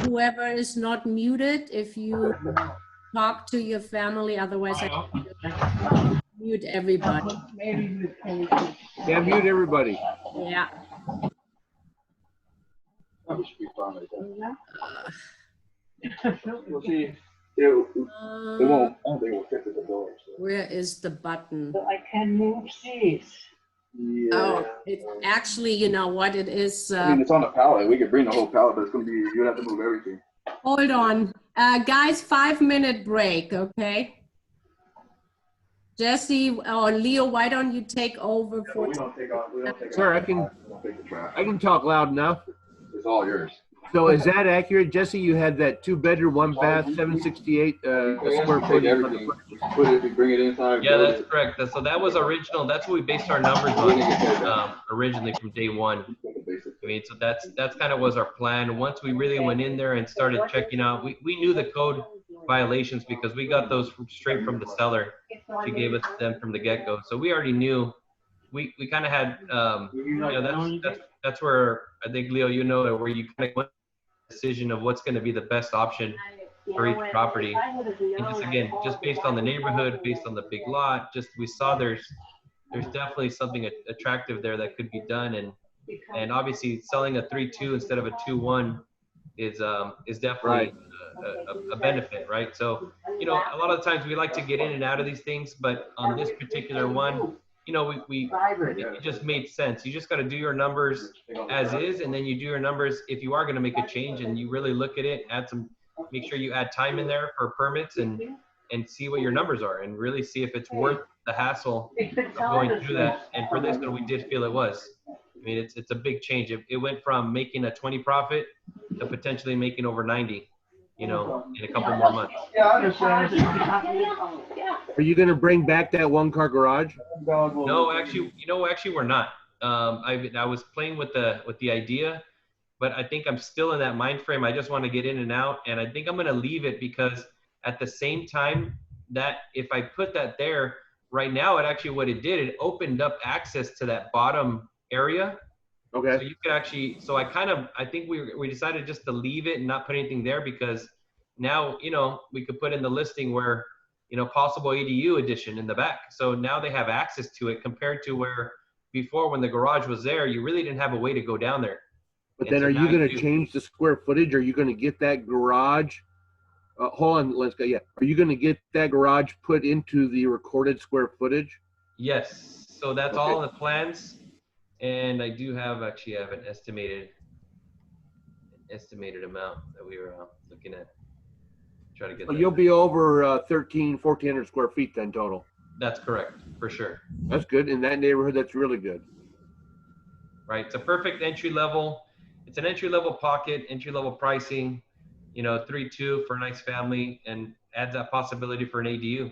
Whoever is not muted, if you talk to your family, otherwise I mute everybody. Yeah, mute everybody. Yeah. We'll see. It won't. I don't think it will fit through the door. So. Where is the button? But I can move seats. Yeah. Oh, it's actually, you know what it is. I mean, it's on the pallet. We could bring the whole pallet, but it's gonna be. You'd have to move everything. Hold on, guys. 5-minute break, okay? Jesse or Leo, why don't you take over for? We don't take off. We don't take Sir, off. I can- We don't take the trash. I can talk loud enough. It's all yours. So is that accurate, Jesse? You had that 2-bedroom, 1-bath, 768 square Take foot. everything. Put it. Bring it inside. Yeah, build that's it. correct. So that was original. That's what we based our numbers on originally from day one. Basic. mean, so that's kind of was our plan. Once we really went in there and started checking out, we knew the code violations because we got those straight from the seller. She gave us them from the get-go. So we already knew. We kind of had, that's where I think, Leo, you know, where you kind of went decision of what's going to be the best option for each property. And just again, just based on the neighborhood, based on the big lot, just we saw there's definitely something attractive there that could be done. And obviously selling a 3-2 instead of a 2-1 is definitely a benefit, right? So, you know, a lot of times we like to get in and out of these things, but on this particular one, you know, it just made sense. You just got to do your numbers as is, and then you do your numbers if you are going to make a change, and you really look at it, make sure you add time in there for permits and see what your numbers are, and really see if it's worth the hassle of going through that. And for this one, we did feel it was. I mean, it's a big change. It went from making a 20 profit to potentially making over 90, you know, in a couple more months. Are you going to bring back that one-car garage? No, actually, we're not. I was playing with the idea, but I think I'm still in that mind frame. I just want to get in and out, and I think I'm going to leave it because at the same time that if I put that there right now, what it did, it opened up access to that bottom area. Okay. So you could actually, I think we decided just to leave it and not put anything there because now, you know, we could put in the listing where, you know, possible ADU addition in the back. So now they have access to it compared to where before when the garage was there, you really didn't have a way to go down there. But then are you going to change the square footage? Are you going to get that garage? Hold on, Lenska. Yeah. Are you going to get that garage put into the recorded square footage? Yes. So that's all in the plans. And I do have an estimated amount that we were looking at. Try to get. So you'll be over 1,400 square feet then total. That's correct, for sure. That's good. In that neighborhood, that's really good. Right. It's a perfect entry level. It's an entry level pocket, entry level pricing. You know, 3-2 for a nice family, and adds that possibility for an ADU.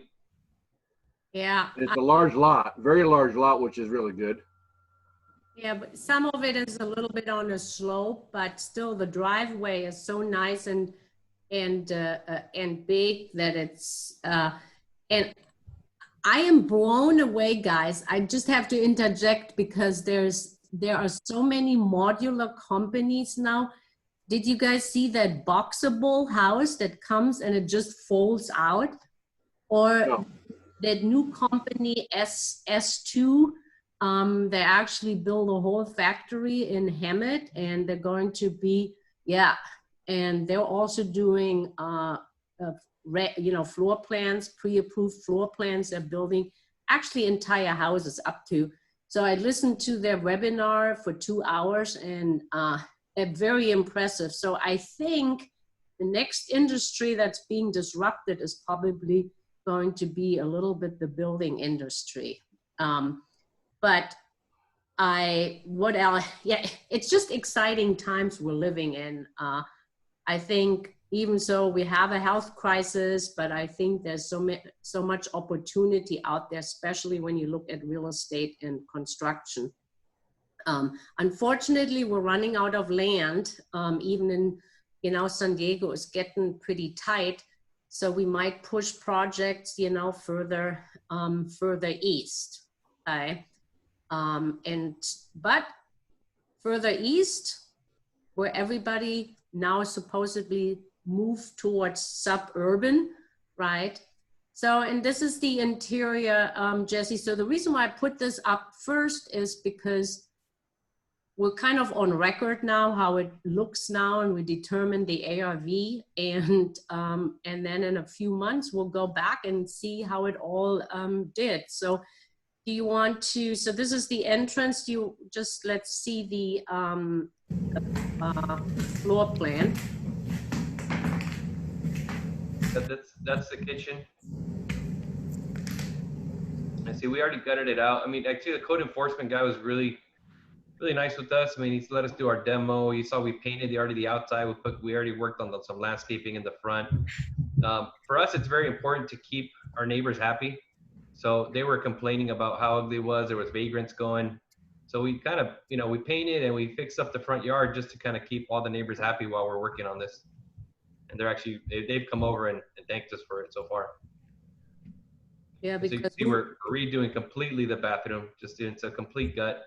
Yeah. It's a large lot, very large lot, which is really good. Yeah, but some of it is a little bit on a slope, but still the driveway is so nice and big that it's and I am blown away, guys. I just have to interject because there are so many modular companies now. Did you guys see that boxable house that comes and it just folds out? Or no. That new company S2, they actually build a whole factory in Hemet, and they're going to be, and they're also doing, floor plans, pre-approved floor plans. They're building actually entire houses up to. So I listened to their webinar for 2 hours, and they're very impressive. So I think the next industry that's being disrupted is probably going to be a little bit the building industry. But it's just exciting times we're living in. I think even so we have a health crisis, but I think there's so much opportunity out there, especially when you look at real estate and construction. Unfortunately, we're running out of land. Even in, San Diego is getting pretty tight. So we might push projects, further east. Okay. But further east, where everybody now supposedly moved towards suburban, right? So, and this is the interior, Jesse. So the reason why I put this up first is because we're kind of on record now how it looks now, and we determine the ARV, and then in a few months we'll go back and see how it all did. So do you want to, so this is the entrance. Let's see the floor plan. That's the kitchen. I see we already gutted it out. I mean, actually the code enforcement guy was really nice with us. I mean, he's let us do our demo. You saw we painted the outside. We already worked on some landscaping in the front. For us, it's very important to keep our neighbors happy. So they were complaining about how ugly it was. There was vagrants going. So we kind of, we painted and we fixed up the front yard just to kind of keep all the neighbors happy while we're working on this. And they're actually, they've come over and thanked us for it so far. Yeah, So you can because see we're redoing completely the bathroom, just it's a complete gut.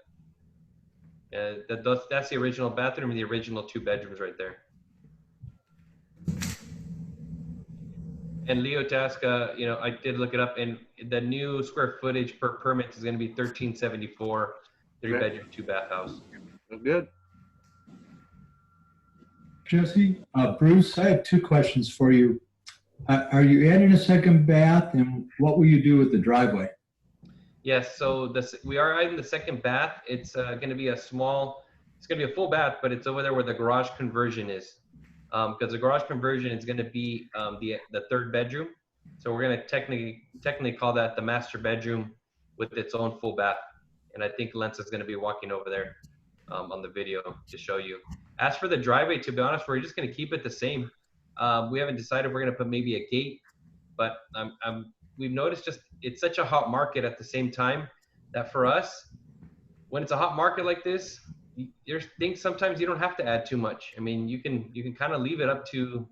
That's the original bathroom and the original 2 bedrooms right there. And Leo Tasca, I did look it up, and the new square footage per permit is going to be 1374, 3-bedroom, 2-bath house. That's good. Jesse, Bruce, I have 2 questions for you. Are you adding a second bath, and what will you do with the driveway? Yes, so we are adding the second bath. It's going to be it's going to be a full bath, but it's over there where the garage conversion is. Because the garage conversion is going to be the 3rd bedroom. So we're going to technically call that the master bedroom with its own full bath. And I think Lenska is going to be walking over there on the video to show you. As for the driveway, to be honest, we're just going to keep it the same. We haven't decided we're going to put maybe a gate, but we've noticed it's such a hot market at the same time that for us, when it's a hot market like this, there's things sometimes you don't have to add too much. I mean, you can kind of leave it up to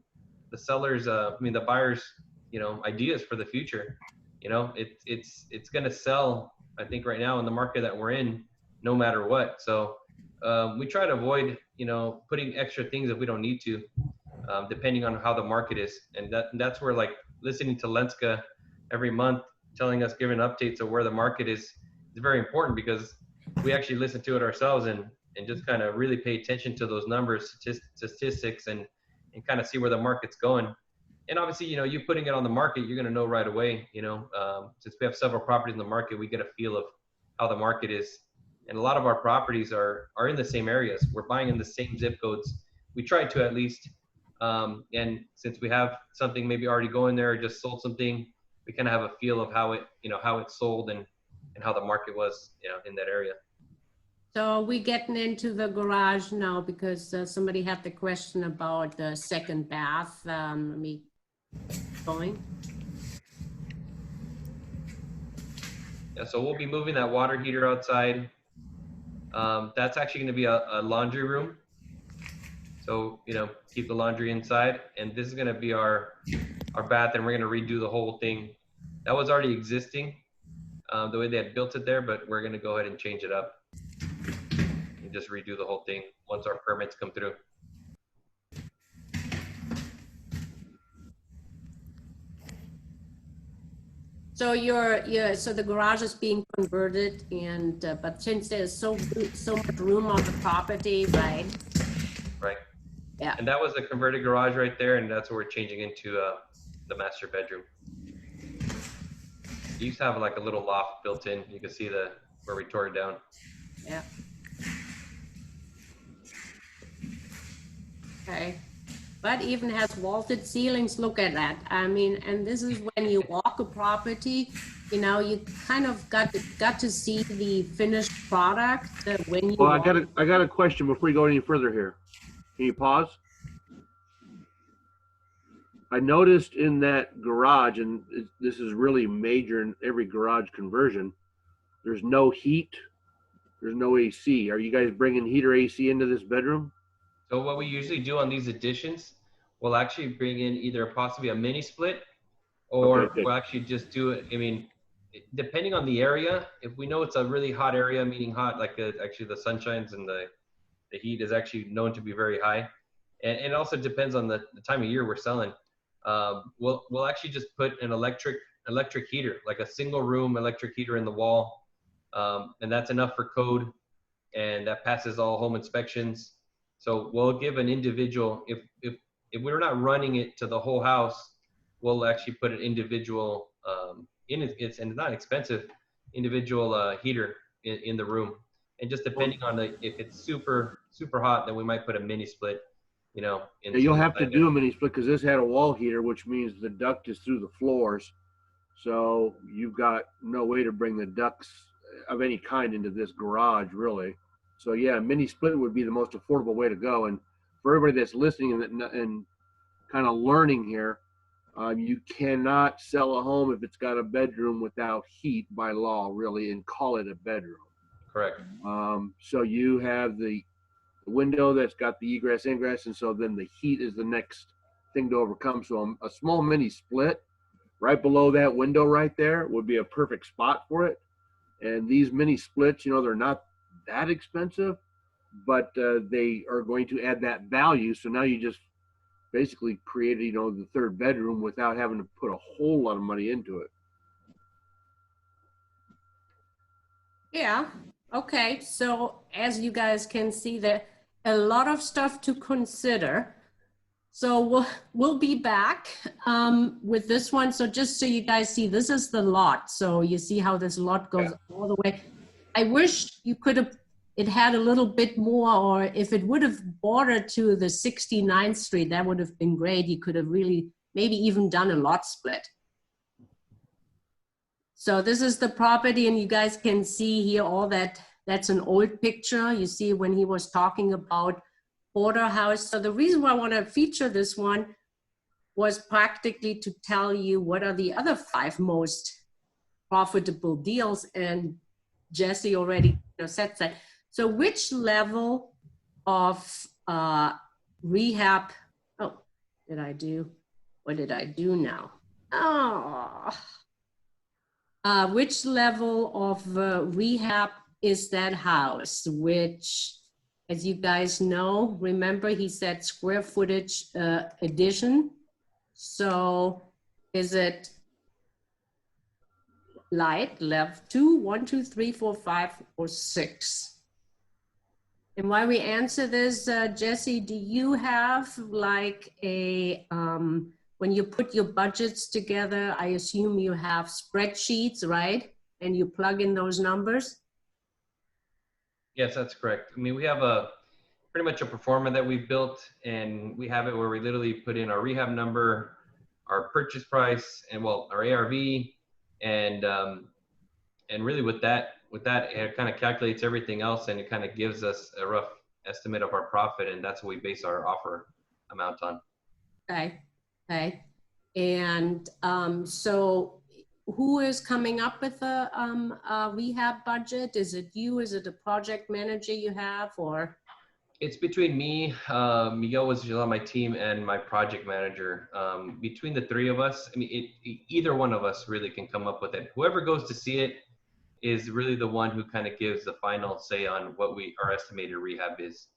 the sellers, the buyers, ideas for the future. It's going to sell, I think, right now in the market that we're in, no matter what. So we try to avoid, putting extra things if we don't need to, depending on how the market is. And that's where, like, listening to Lenska every month, telling us, giving updates of where the market is very important, because we actually listen to it ourselves and just kind of really pay attention to those numbers, statistics, and kind of see where the market's going. And obviously, you putting it on the market, you're going to know right away. Since we have several properties in the market, we get a feel of how the market is. And a lot of our properties are in the same areas. We're buying in the same zip codes. We try to, at least. And since we have something maybe already going there, or just sold something, we kind of have a feel of how it sold and how the market was, in that area. so we're getting into the garage now because somebody had the question about the second bath. Let me going. Yeah, so we'll be moving that water heater outside. That's actually going to be a laundry room. So, keep the laundry inside. And this is going to be our bath, and we're going to redo the whole thing. That was already existing, the way they had built it there, but we're going to go ahead and change it up and just redo the whole thing once our permits come through. So so the garage is being converted, and but since there's so much room on the property, right? Right. Yeah. And that was a converted garage right there, and that's what we're changing into the master bedroom. It used to have like a little loft built in. You can see where we tore it down. Yeah. Okay. But even has vaulted ceilings. Look at that. I mean, and this is when you walk a property, you kind of got to see the finished product when you. Well, I got a question before you go any further here. Can you pause? I noticed in that garage, and this is really major in every garage conversion, there's no heat, there's no AC. Are you guys bringing heat or AC into this bedroom? So what we usually do on these additions, we'll actually bring in either possibly a mini split, or Okay, we'll actually just do it. I mean, depending on the area, if we know it's a really hot area, meaning hot, like actually the sunshines and the heat is actually known to be very high. And it also depends on the time of year we're selling. We'll actually just put an electric heater, like a single room electric heater in the wall. And that's enough for code, and that passes all home inspections. So we'll give an individual, if we're not running it to the whole house, we'll actually put an individual, and it's not expensive, individual heater in the room. And just depending on if it's super, super hot, then we might put a mini split, Yeah, you'll have to do a mini split because this had a wall heater, which means the duct is through the floors. So you've got no way to bring the ducts of any kind into this garage, really. So yeah, mini split would be the most affordable way to go. And for everybody that's listening and kind of learning here, you cannot sell a home if it's got a bedroom without heat by law, really, and call it a bedroom. Correct. So you have the window that's got the egress ingress, and so then the heat is the next thing to overcome. So a small mini split right below that window right there would be a perfect spot for it. And these mini splits, you know, they're not that expensive, but they are going to add that value. So now you just basically created, you know, the third bedroom without having to put a whole lot of money into it. Yeah. Okay. So as you guys can see, there a lot of stuff to consider. So we'll be back with this one. So just so you guys see, this is the lot. So you see how this lot goes all the way. I wish you could have, it had a little bit more, or if it would have bordered to the 69th Street, that would have been great. You could have really maybe even done a lot split. So this is the property, and you guys can see here all that. That's an old picture. You see when he was talking about porterhouse. So the reason why I want to feature this one was practically to tell you what are the other 5 most profitable deals, and Jesse already said that. So which level of rehab, oh, did I do, what did I do now? Oh, which level of rehab is that house? Which, as you guys know, remember he said square footage addition. So is it light, level 2, 1, 2, 3, 4, 5, or 6? And while we answer this, Jesse, do you have like a, when you put your budgets together, I assume you have spreadsheets, right? And you plug in those numbers? Yes, that's correct. I mean, we have pretty much a pro forma that we've built, and we have it where we literally put in our rehab number, our purchase price, and well, our ARV, and really with that, it kind of calculates everything else, and it kind of gives us a rough estimate of our profit, and that's what we base our offer amount on. Okay, okay. And so who is coming up with the rehab budget? Is it you? Is it a project manager you have, or? It's between me, Miguel was on my team, and my project manager. Between the 3 of us, I mean, either one of us really can come up with it. Whoever goes to see it is really the one who kind of gives the final say on what our estimated rehab is.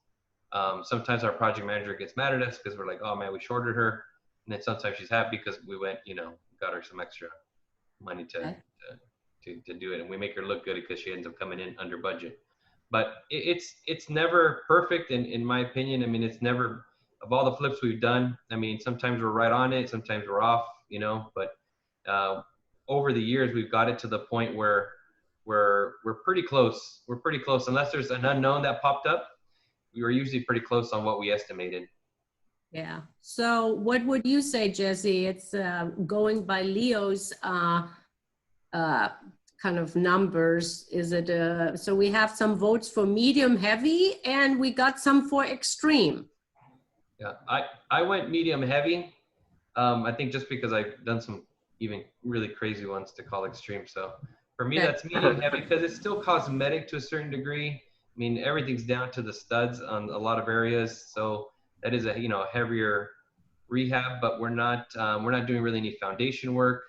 Sometimes our project manager gets mad at us because we're like, oh man, we shorted her. And then sometimes she's happy because we went, got her some extra money to do it. And we make her look good because she ends up coming in under budget. But it's never perfect in my opinion. I mean, it's never, of all the flips we've done, I mean, sometimes we're right on it, sometimes we're off, but over the years, we've got it to the point where we're pretty close. We're pretty close. Unless there's an unknown that popped up, we were usually pretty close on what we estimated. Yeah. So what would you say, Jesse? It's going by Leo's kind of numbers. Is it so we have some votes for medium heavy, and we got some for extreme. Yeah, I went medium heavy. I think just because I've done some even really crazy ones to call extreme. So for me, that's medium heavy because it's still cosmetic to a certain degree. I mean, everything's down to the studs on a lot of areas. So that is a heavier rehab, but we're not doing really any foundation work.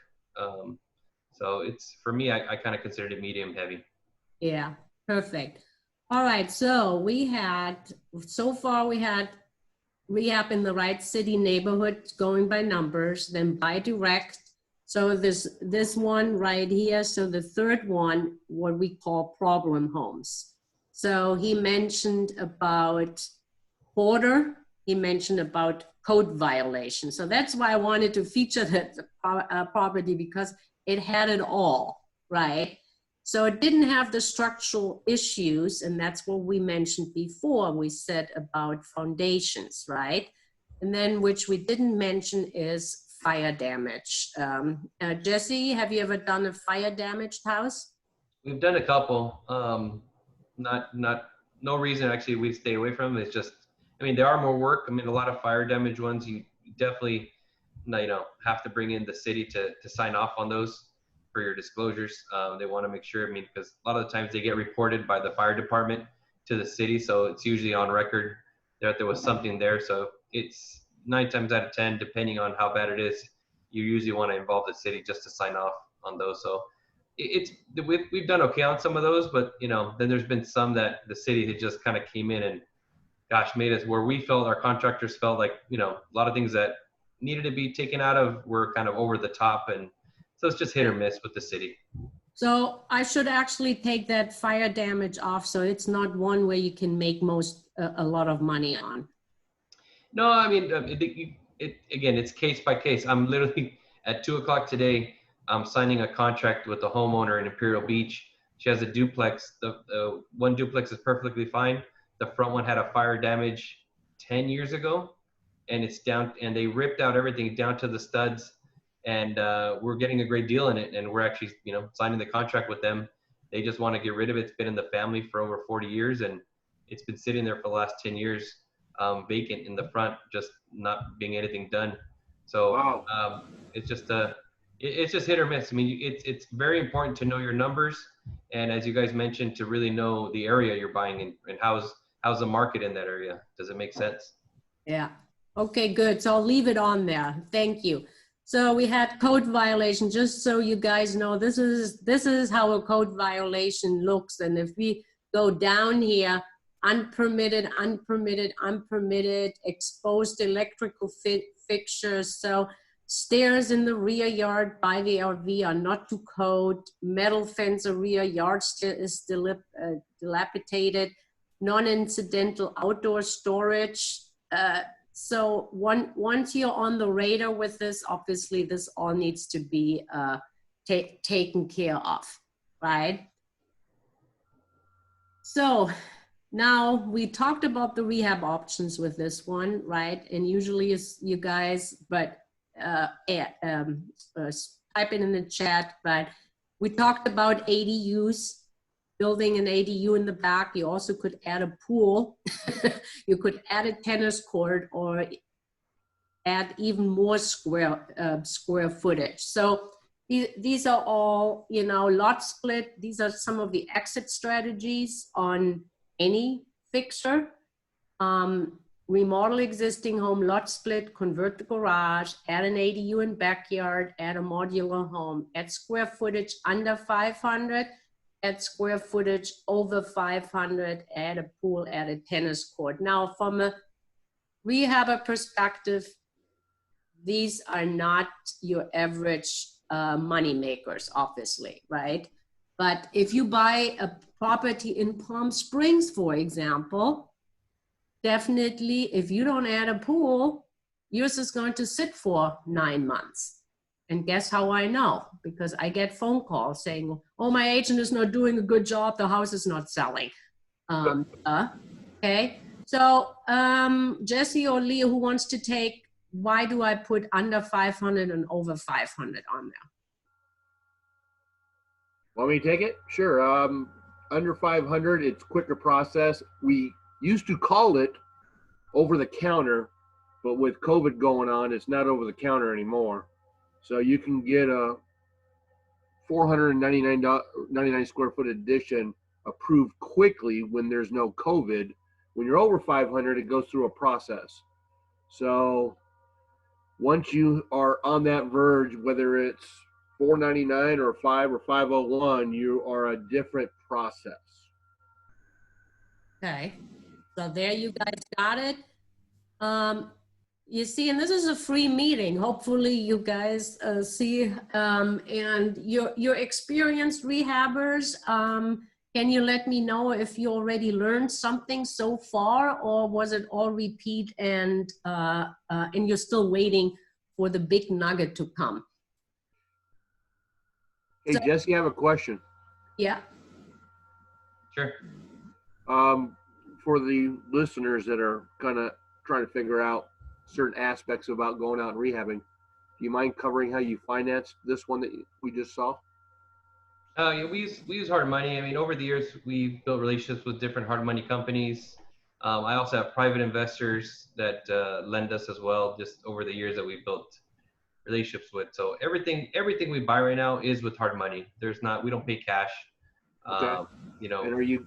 So it's, for me, I kind of considered it medium heavy. Yeah, perfect. All right, so so far we had rehab in the right city neighborhood going by numbers, then by direct. So this one right here, so the third one, what we call problem homes. So he mentioned about border, he mentioned about code violation. So that's why I wanted to feature the property, because it had it all, right? So it didn't have the structural issues, and that's what we mentioned before. We said about foundations, right? And then which we didn't mention is fire damage. Jesse, have you ever done a fire damaged house? We've done a couple. No reason actually we stay away from them. It's just, I mean, there are more work. I mean, a lot of fire damage ones, you definitely, have to bring in the city to sign off on those. for your disclosures. They want to make sure, I mean, because a lot of the times they get reported by the fire department to the city, so it's usually on record that there was something there. So it's 9 times out of 10, depending on how bad it is, you usually want to involve the city just to sign off on those. So we've done okay on some of those, but you know, then there's been some that the city had just kind of came in and gosh, made us where we felt, our contractors felt like, you know, a lot of things that needed to be taken out of were kind of over the top. And so it's just hit or miss with the city. So I should actually take that fire damage off, so it's not one where you can make a lot of money on. No, I mean, again, it's case by case. I'm literally at 2:00 today, I'm signing a contract with a homeowner in Imperial Beach. She has a duplex. The one duplex is perfectly fine. The front one had a fire damage 10 years ago, and it's down, and they ripped out everything down to the studs, and we're getting a great deal in it, and we're actually, you know, signing the contract with them. They just want to get rid of it. It's been in the family for over 40 years, and it's been sitting there for the last 10 years, vacant in the front, just not being anything done. So Wow. it's just it's just hit or miss. I mean, it's very important to know your numbers, and as you guys mentioned, to really know the area you're buying in, and how's the market in that area. Does it make sense? Yeah. Okay, good. So I'll leave it on there. Thank you. So we had code violation, just so you guys know, this is how a code violation looks. And if we go down here, unpermitted, exposed electrical fixtures. So stairs in the rear yard by the RV are not to code. Metal fence or rear yard is dilapidated. Non-incidental outdoor storage. So once you're on the radar with this, obviously this all needs to be taken care of, right? So now we talked about the rehab options with this one, right? And usually it's you guys, but type it in the chat, but we talked about ADUs. Building an ADU in the back. You also could add a pool. You could add a tennis court or add even more square footage. So these are all, you know, lot split. These are some of the exit strategies on any fixture. Remodel existing home, lot split, convert the garage, add an ADU in backyard, add a modular home, add square footage under 500, add square footage over 500, add a pool, add a tennis court. Now, from a rehabber perspective, these are not your average money makers, obviously, right? But if you buy a property in Palm Springs, for example, definitely, if you don't add a pool, yours is going to sit for 9 months. And guess how I know? Because I get phone calls saying, oh, my agent is not doing a good job. The house is not selling. Okay. So Jesse or Leah, who wants to take, why do I put under 500 and over 500 on there? Want me to take it? Sure. Under 500, it's quicker process. We used to call it over the counter, but with COVID going on, it's not over the counter anymore. So you can get a 499 square foot addition approved quickly when there's no COVID. When you're over 500, it goes through a process. So once you are on that verge, whether it's 499 or 5 or 501, you are a different process. Okay, so there you guys got it. You see, and this is a free meeting. Hopefully you guys see, and your experienced rehabbers, can you let me know if you already learned something so far, or was it all repeat and you're still waiting for the big nugget to come? Hey, Jesse, I have a question. Yeah. Sure. For the listeners that are kind of trying to figure out certain aspects about going out and rehabbing, do you mind covering how you financed this one that we just saw? Yeah, we use hard money. I mean, over the years, we've built relationships with different hard money companies. I also have private investors that lend us as well, just over the years that we've built relationships with. So everything we buy right now is with hard money. We don't pay cash. Okay. You know, And are you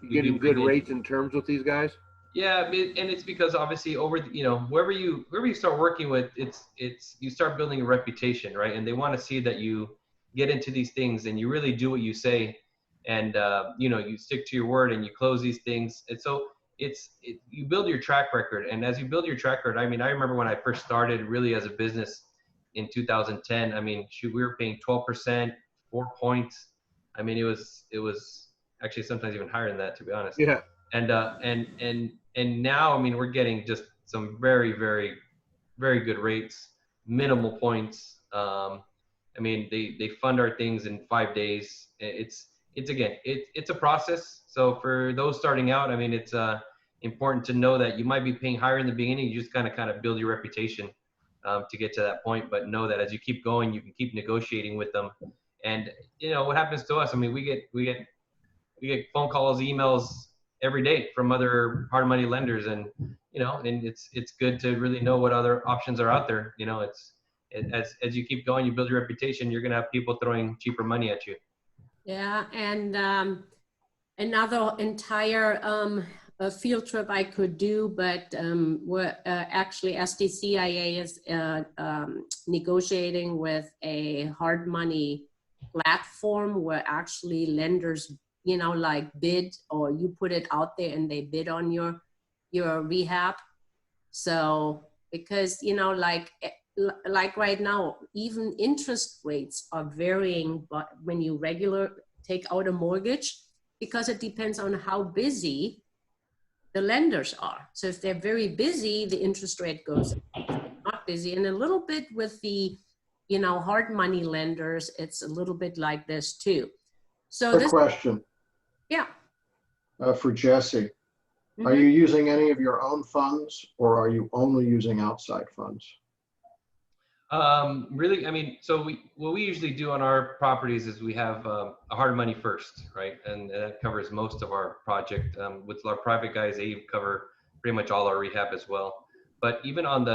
we getting do good bring in- rates and terms with these guys? Yeah, and it's because obviously wherever you start working with, you start building a reputation, right? And they want to see that you get into these things and you really do what you say, and you stick to your word and you close these things. And so you build your track record, and as you build your track record, I mean, I remember when I first started really as a business in 2010. I mean, shoot, we were paying 12%, 4 points. I mean, it was actually sometimes even higher than that, to be honest. Yeah. And now, I mean, we're getting just some very, very, very good rates, minimal points. I mean, they fund our things in 5 days. It's a process. So for those starting out, I mean, it's important to know that you might be paying higher in the beginning. You just kind of build your reputation to get to that point. But know that as you keep going, you can keep negotiating with them. And what happens to us? I mean, we get phone calls, emails every day from other hard money lenders, and and it's good to really know what other options are out there. As you keep going, you build your reputation, you're gonna have people throwing cheaper money at you. Yeah, and another entire field trip I could do, but we're actually SDCIA is negotiating with a hard money platform where actually lenders like bid, or you put it out there and they bid on your rehab. So because like right now, even interest rates are varying, but when you take out a mortgage, because it depends on how busy the lenders are. So if they're very busy, the interest rate goes up. If they're not busy, and a little bit with the hard money lenders, it's a little bit like this too. So Quick this question. Yeah. For Jesse. Mm-hmm. Are you using any of your own funds, or are you only using outside funds? Really, I mean, so what we usually do on our properties is we have a hard money first, right? And that covers most of our project. With our private guys, they cover pretty much all our rehab as well. But even on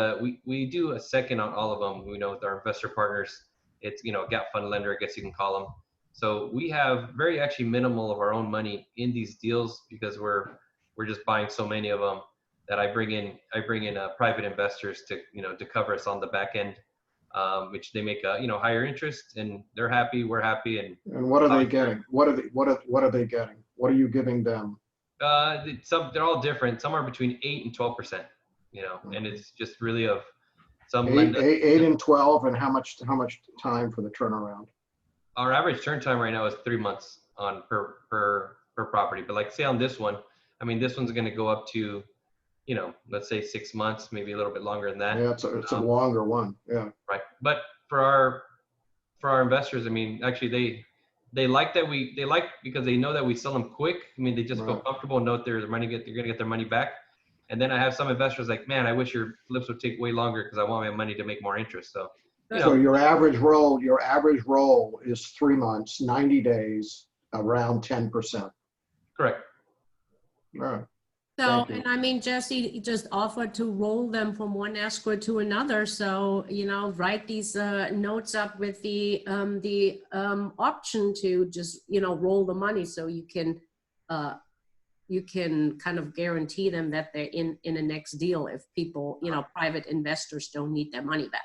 we do a second on all of them. We know with our investor partners, it's a gap fund lender, I guess you can call them. So we have very actually minimal of our own money in these deals because we're just buying so many of them that I bring in private investors to cover us on the back end. Which they make a higher interest, and they're happy, we're happy. And what are they getting? What are they getting? What are you giving them? They're all different. Some are between 8 and 12%. And it's just really of some 8 and 12, and how much time for the turnaround? Our average turn time right now is 3 months on per property. But like say on this one, I mean, this one's going to go up to let's say 6 months, maybe a little bit longer than that. Yeah, it's a longer one. Yeah. Right. But for our investors, I mean, actually they like that because they know that we sell them quick. I mean, they just feel comfortable, know that they're going to get their money back. And then I have some investors like, man, I wish your flips would take way longer because I want my money to make more interest. So, So your average roll is 3 months, 90 days, around 10%. Correct. All right. So, and I mean, Jesse just offered to roll them from one escrow to another. So, write these notes up with the option to just, roll the money so you can kind of guarantee them that they're in a next deal if people, private investors don't need their money back.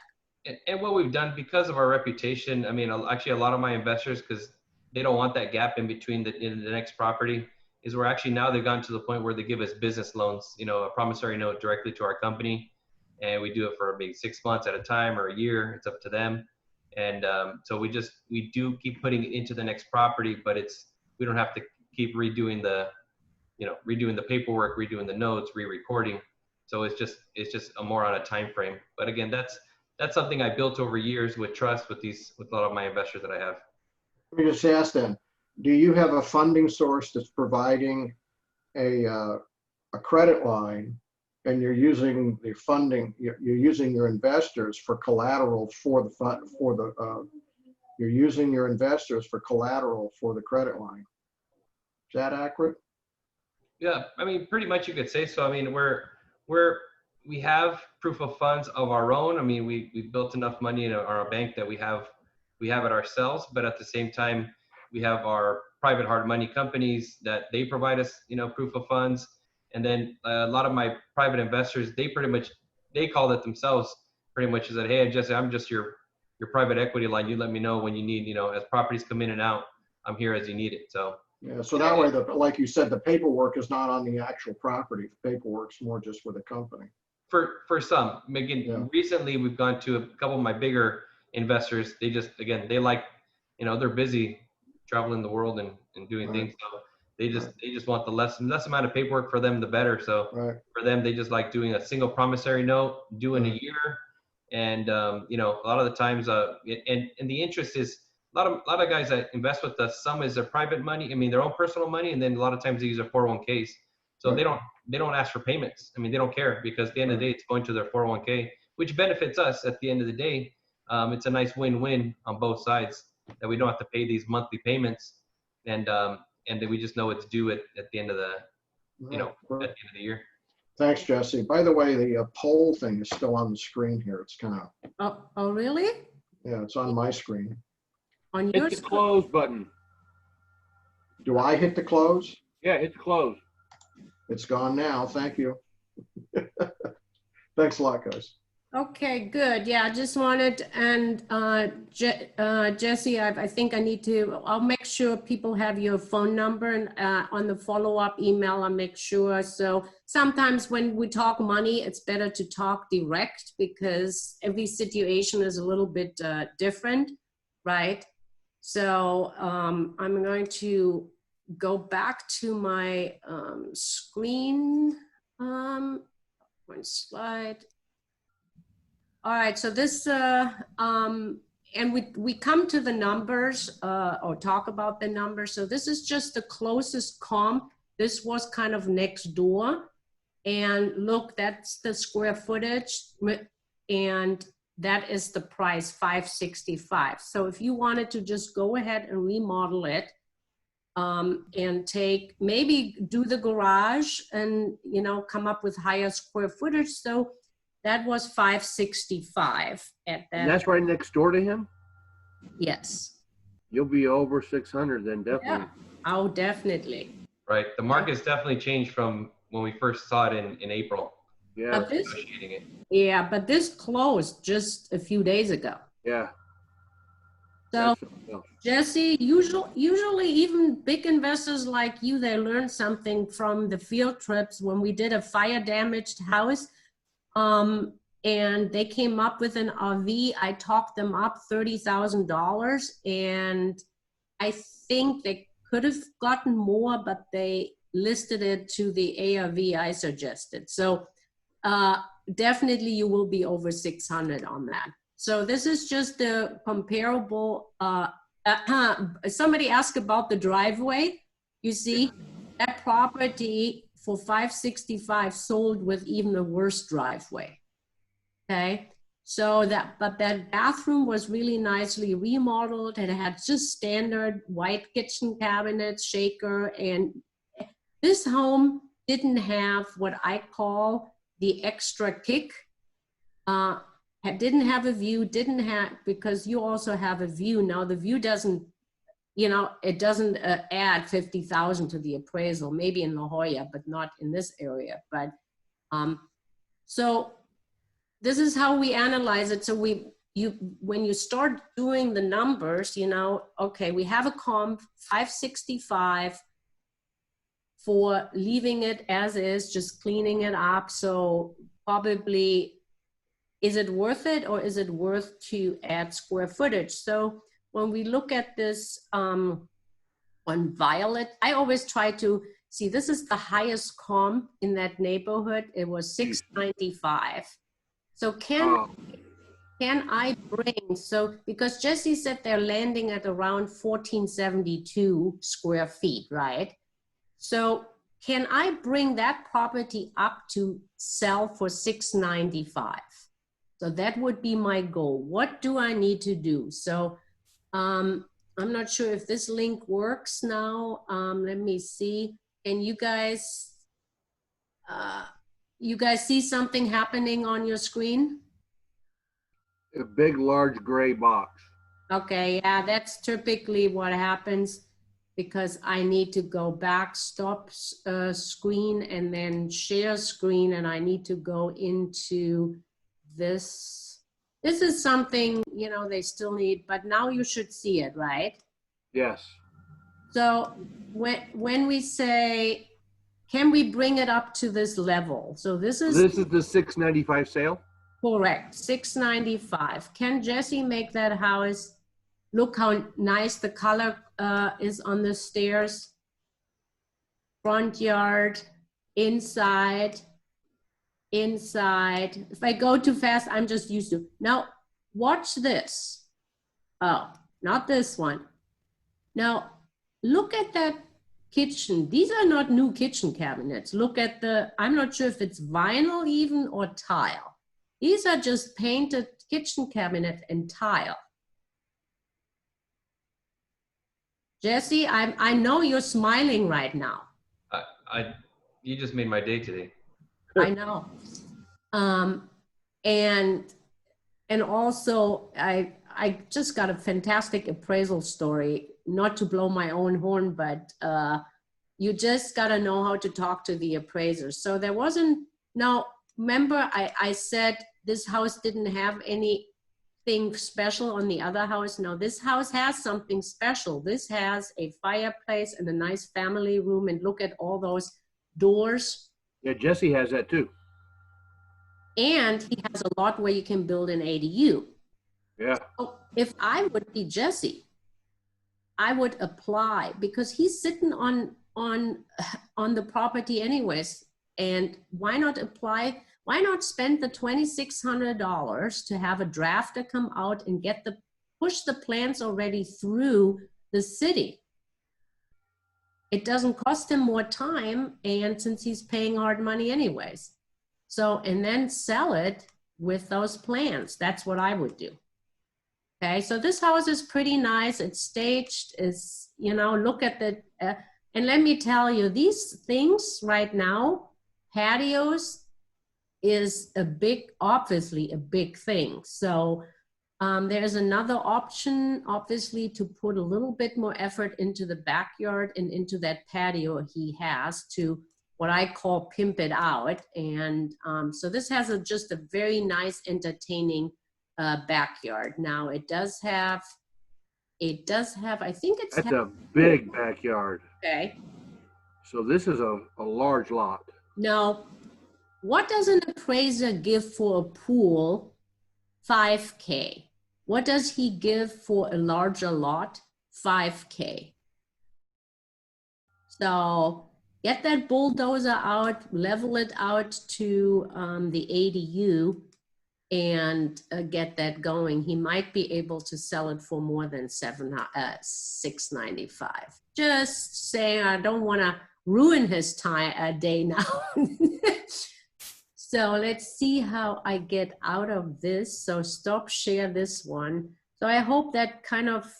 And what we've done because of our reputation, I mean, actually a lot of my investors, because they don't want that gap in between the next property, is we're actually now they've gotten to the point where they give us business loans, a promissory note directly to our company. And we do it for maybe 6 months at a time or a year. It's up to them. And so we do keep putting it into the next property, but we don't have to keep redoing the paperwork, redoing the notes, re-recording. So it's just a more on a time frame. But again, that's something I built over years with trust with a lot of my investors that I have. Let me just ask then, do you have a funding source that's providing a credit line, and you're using the funding, you're using your investors for collateral for the fund, you're using your investors for collateral for the credit line? Is that accurate? Yeah, I mean, pretty much you could say so. I mean, we have proof of funds of our own. I mean, we built enough money in our bank that we have it ourselves, but at the same time, we have our private hard money companies that they provide us, proof of funds. And then a lot of my private investors, they call it themselves pretty much is that, hey, Jesse, I'm just your private equity line. You let me know when you need, as properties come in and out, I'm here as you need it. So Yeah, so that way, like you said, the paperwork is not on the actual property. The paperwork's more just for the company. For some, again, Yeah. recently we've gone to a couple of my bigger investors. They just, again, they like, they're busy traveling the world and doing Right. things. So they just want the less amount of paperwork for them, the better. So Right. for them, they just like doing a single promissory note, doing a year. And, a lot of the times, and the interest is a lot of guys that invest with us, some is their private money. I mean, their own personal money. And then a lot of times they use their 401ks. So Right. they don't ask for payments. I mean, they don't care because at the end of the day, it's going to their 401k, which benefits us at the end of the day. It's a nice win-win on both sides that we don't have to pay these monthly payments. And that we just know it's due at the end of the, at the end of the year. Thanks, Jesse. By the way, the poll thing is still on the screen here. It's kind of, Oh, really? yeah, it's on my screen. On Hit your the close button. Do I hit the close? Yeah, hit the close. It's gone now. Thank you. Thanks a lot, guys. Okay, good. Yeah, I just wanted, and Jesse, I think I need to, I'll make sure people have your phone number, and on the follow-up email, I'll make sure. So sometimes when we talk money, it's better to talk direct because every situation is a little bit different, right? So I'm going to go back to my screen, one slide. All right, so this, and we come to the numbers or talk about the numbers. So this is just the closest comp. This was kind of next door. And look, that's the square footage. And that is the price, $565. So if you wanted to just go ahead and remodel it and maybe do the garage and, come up with higher square footage. So that was 565 at that. And that's right next door to him? Yes. You'll be over 600 then, definitely. Yeah. Oh, definitely. Right. The market's definitely changed from when we first saw it in April. Yeah. Negotiating it. Yeah, but this closed just a few days ago. Yeah. So, Jesse, usually even big investors like you, they learn something from the field trips when we did a fire damaged house. And they came up with an RV. I talked them up $30,000, and I think they could have gotten more, but they listed it to the ARV I suggested. So definitely you will be over 600 on that. So this is just a comparable. Somebody asked about the driveway. You see, that property for 565 sold with even a worse driveway. Okay, so that bathroom was really nicely remodeled, and it had just standard white kitchen cabinets, shaker, and this home didn't have what I call the extra kick. Didn't have a view, because you also have a view. Now the view doesn't, it doesn't add 50,000 to the appraisal, maybe in La Jolla, but not in this area. But so this is how we analyze it. So when you start doing the numbers, okay, we have a comp 565 for leaving it as is, just cleaning it up. So probably, is it worth it, or is it worth to add square footage? So when we look at this on Violet, I always try to see, this is the highest comp in that neighborhood. It was 695. So can I bring, because Jesse said they're landing at around 1472 square feet, right? So can I bring that property up to sell for 695? So that would be my goal. What do I need to do? So I'm not sure if this link works now. Let me see. Can you guys, you guys see something happening on your screen? A big, large gray box. Okay, yeah, that's typically what happens because I need to go back, stop screen, and then share screen, and I need to go into this. This is something, you know, they still need, but now you should see it, right? Yes. So when we say, can we bring it up to this level? So this is This is the 695 sale. correct, 695. Can Jesse make that house? Look how nice the color is on the stairs. Front yard, inside. If I go too fast, I'm just used to. Now, watch this. Oh, not this one. Now, look at that kitchen. These are not new kitchen cabinets. Look at the, I'm not sure if it's vinyl even or tile. These are just painted kitchen cabinet and tile. Jesse, I know you're smiling right now. You just made my day today. I know. And also I just got a fantastic appraisal story, not to blow my own horn, but you just got to know how to talk to the appraisers. So there wasn't, now remember I said this house didn't have anything special on the other house. No, this house has something special. This has a fireplace and a nice family room, and look at all those doors. Yeah, Jesse has that too. And he has a lot where you can build an ADU. Yeah. So if I would be Jesse, I would apply because he's sitting on the property anyways. And why not apply? Why not spend the $2,600 to have a drafter come out and push the plans already through the city? It doesn't cost him more time, and since he's paying hard money anyways. So, and then sell it with those plans. That's what I would do. Okay, so this house is pretty nice. It's staged, is, you know, look at the, and let me tell you, these things right now, patios is obviously a big thing. So there's another option, obviously, to put a little bit more effort into the backyard and into that patio he has to what I call pimp it out. And so this has just a very nice, entertaining backyard. Now it does have, I think it's— That's a big backyard. Okay. So this is a large lot. Now, what does an appraiser give for a pool? $5K. What does he give for a larger lot? $5K. So get that bulldozer out, level it out to the ADU, and get that going. He might be able to sell it for more than $695. Just saying, I don't want to ruin his day now. So let's see how I get out of this. So stop share this one. So I hope that kind of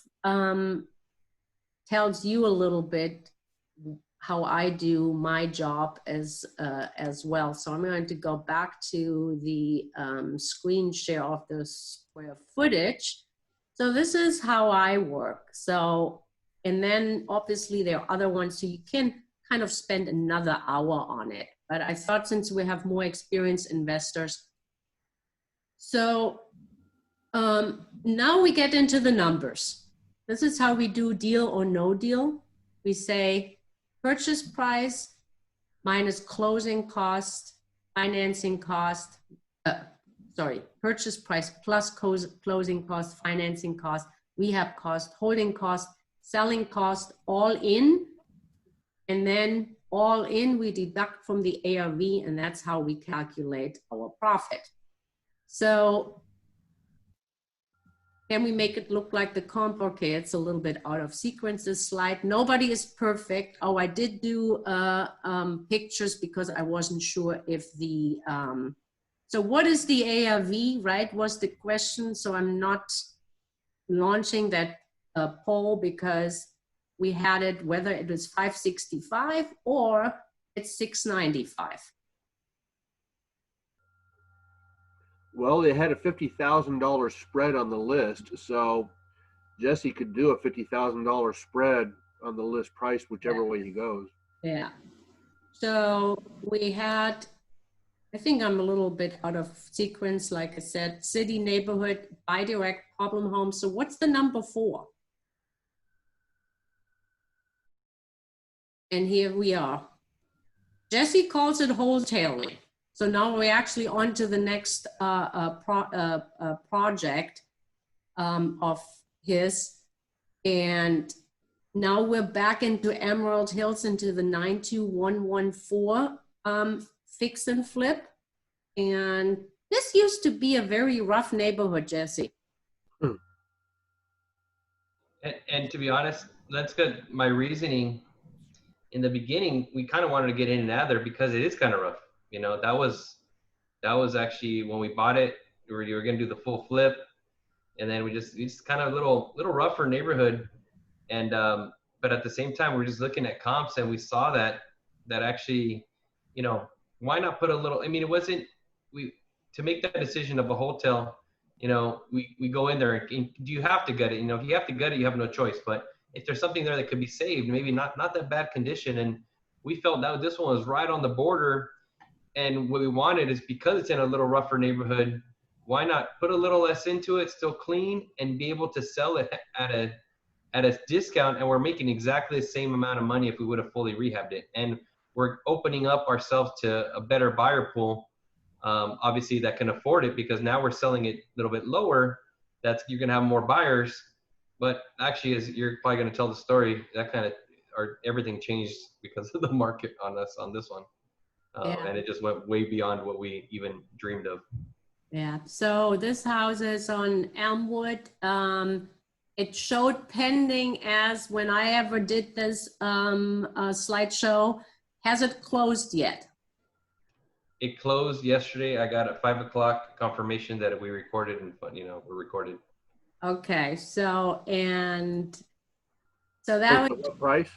tells you a little bit how I do my job as well. So I'm going to go back to the screen share of the square footage. So this is how I work. So, and then obviously there are other ones, so you can kind of spend another hour on it. But I thought since we have more experienced investors. So now we get into the numbers. This is how we do deal or no deal. We say purchase price minus closing cost, financing cost, purchase price plus closing cost, financing cost, rehab cost, holding cost, selling cost, all in. And then all in, we deduct from the ARV, and that's how we calculate our profit. So can we make it look like the comp? Okay, it's a little bit out of sequence, this slide. Nobody is perfect. Oh, I did do pictures because I wasn't sure if the, so what is the ARV, right, was the question. So I'm not launching that poll because we had it, whether it was 565 or it's 695. Well, they had a $50,000 spread on the list, so Jesse could do a $50,000 spread on the list price, whichever way he goes. Yeah. So we had, I think I'm a little bit out of sequence, like I said, city, neighborhood, buy direct, problem home. So what's the number 4? And here we are. Jesse calls it wholesaling. So now we're actually on to the next project of his. And now we're back into Emerald Hills, into the 92114 fix and flip. And this used to be a very rough neighborhood, Jesse. And to be honest, that's good. My reasoning in the beginning, we kind of wanted to get in and out of there because it is kind of rough. You know, that was actually when we bought it. You were going to do the full flip, and then it's kind of a little rougher neighborhood. And but at the same time, we're just looking at comps, and we saw that actually, you know, why not put a little? I mean, it wasn't to make that decision of a hotel. You know, we go in there, and do you have to gut it? You know, if you have to gut it, you have no choice. But if there's something there that could be saved, maybe not that bad condition, and we felt that this one was right on the border. And what we wanted is, because it's in a little rougher neighborhood, why not put a little less into it, still clean, and be able to sell it at a discount, and we're making exactly the same amount of money if we would have fully rehabbed it. And we're opening up ourselves to a better buyer pool, obviously, that can afford it, because now we're selling it a little bit lower. You're gonna have more buyers. But actually, as you're probably gonna tell the story, everything changed because of the market on us on this one. And it just went way beyond what we even dreamed of. Yeah, so this house is on Elmwood. It showed pending as when I ever did this slideshow. Has it closed yet? It closed yesterday. I got at 5 o'clock confirmation that we recorded, and we're recorded. Okay, so that was What price?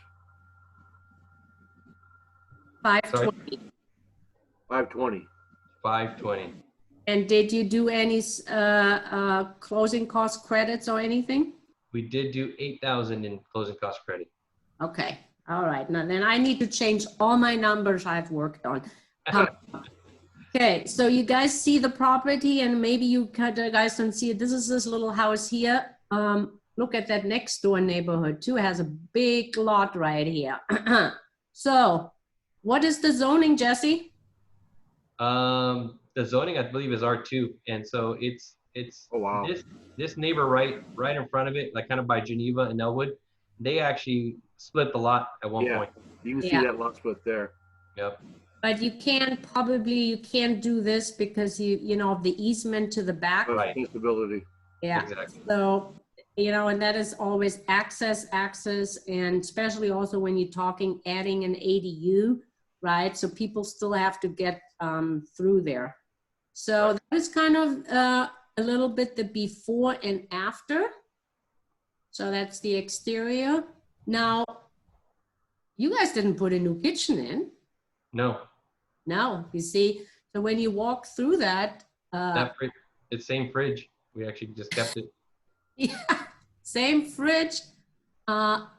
520. 520. 520. And did you do any closing cost credits or anything? We did do 8,000 in closing cost credit. Okay, all right. Now then I need to change all my numbers I've worked on. Okay, so you guys see the property, and maybe you guys can see it. This is this little house here. Look at that next door neighborhood too. It has a big lot right here. So what is the zoning, Jesse? The zoning, I believe, is R2, and so it's Oh, wow. this neighbor right in front of it, like kind of by Geneva and Elwood, they actually split the lot at one point. You can see that lot split there. Yep. But you can't do this because you know of the easement to the back. Right. Stability. Yeah. Exactly. So and that is always access, and especially also when you're talking adding an ADU, right? So people still have to get through there. So that is kind of a little bit the before and after. So that's the exterior. Now, you guys didn't put a new kitchen in. No. No, you see. So when you walk through that, it's same fridge. We actually just kept it. Yeah, same fridge, but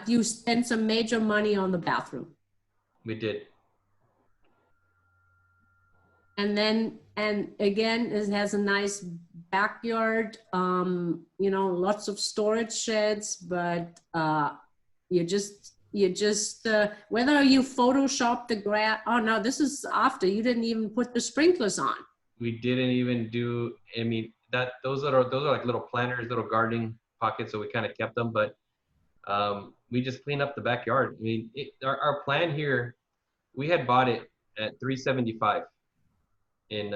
you spent some major money on the bathroom. We did. And again, it has a nice backyard, lots of storage sheds, but you just whether you Photoshop the grass, oh no, this is after, you didn't even put the sprinklers on. We didn't even do, I mean, those are like little planters, little gardening pockets, so we kind of kept them, but we just cleaned up the backyard. I mean, our plan here, we had bought it at 375 in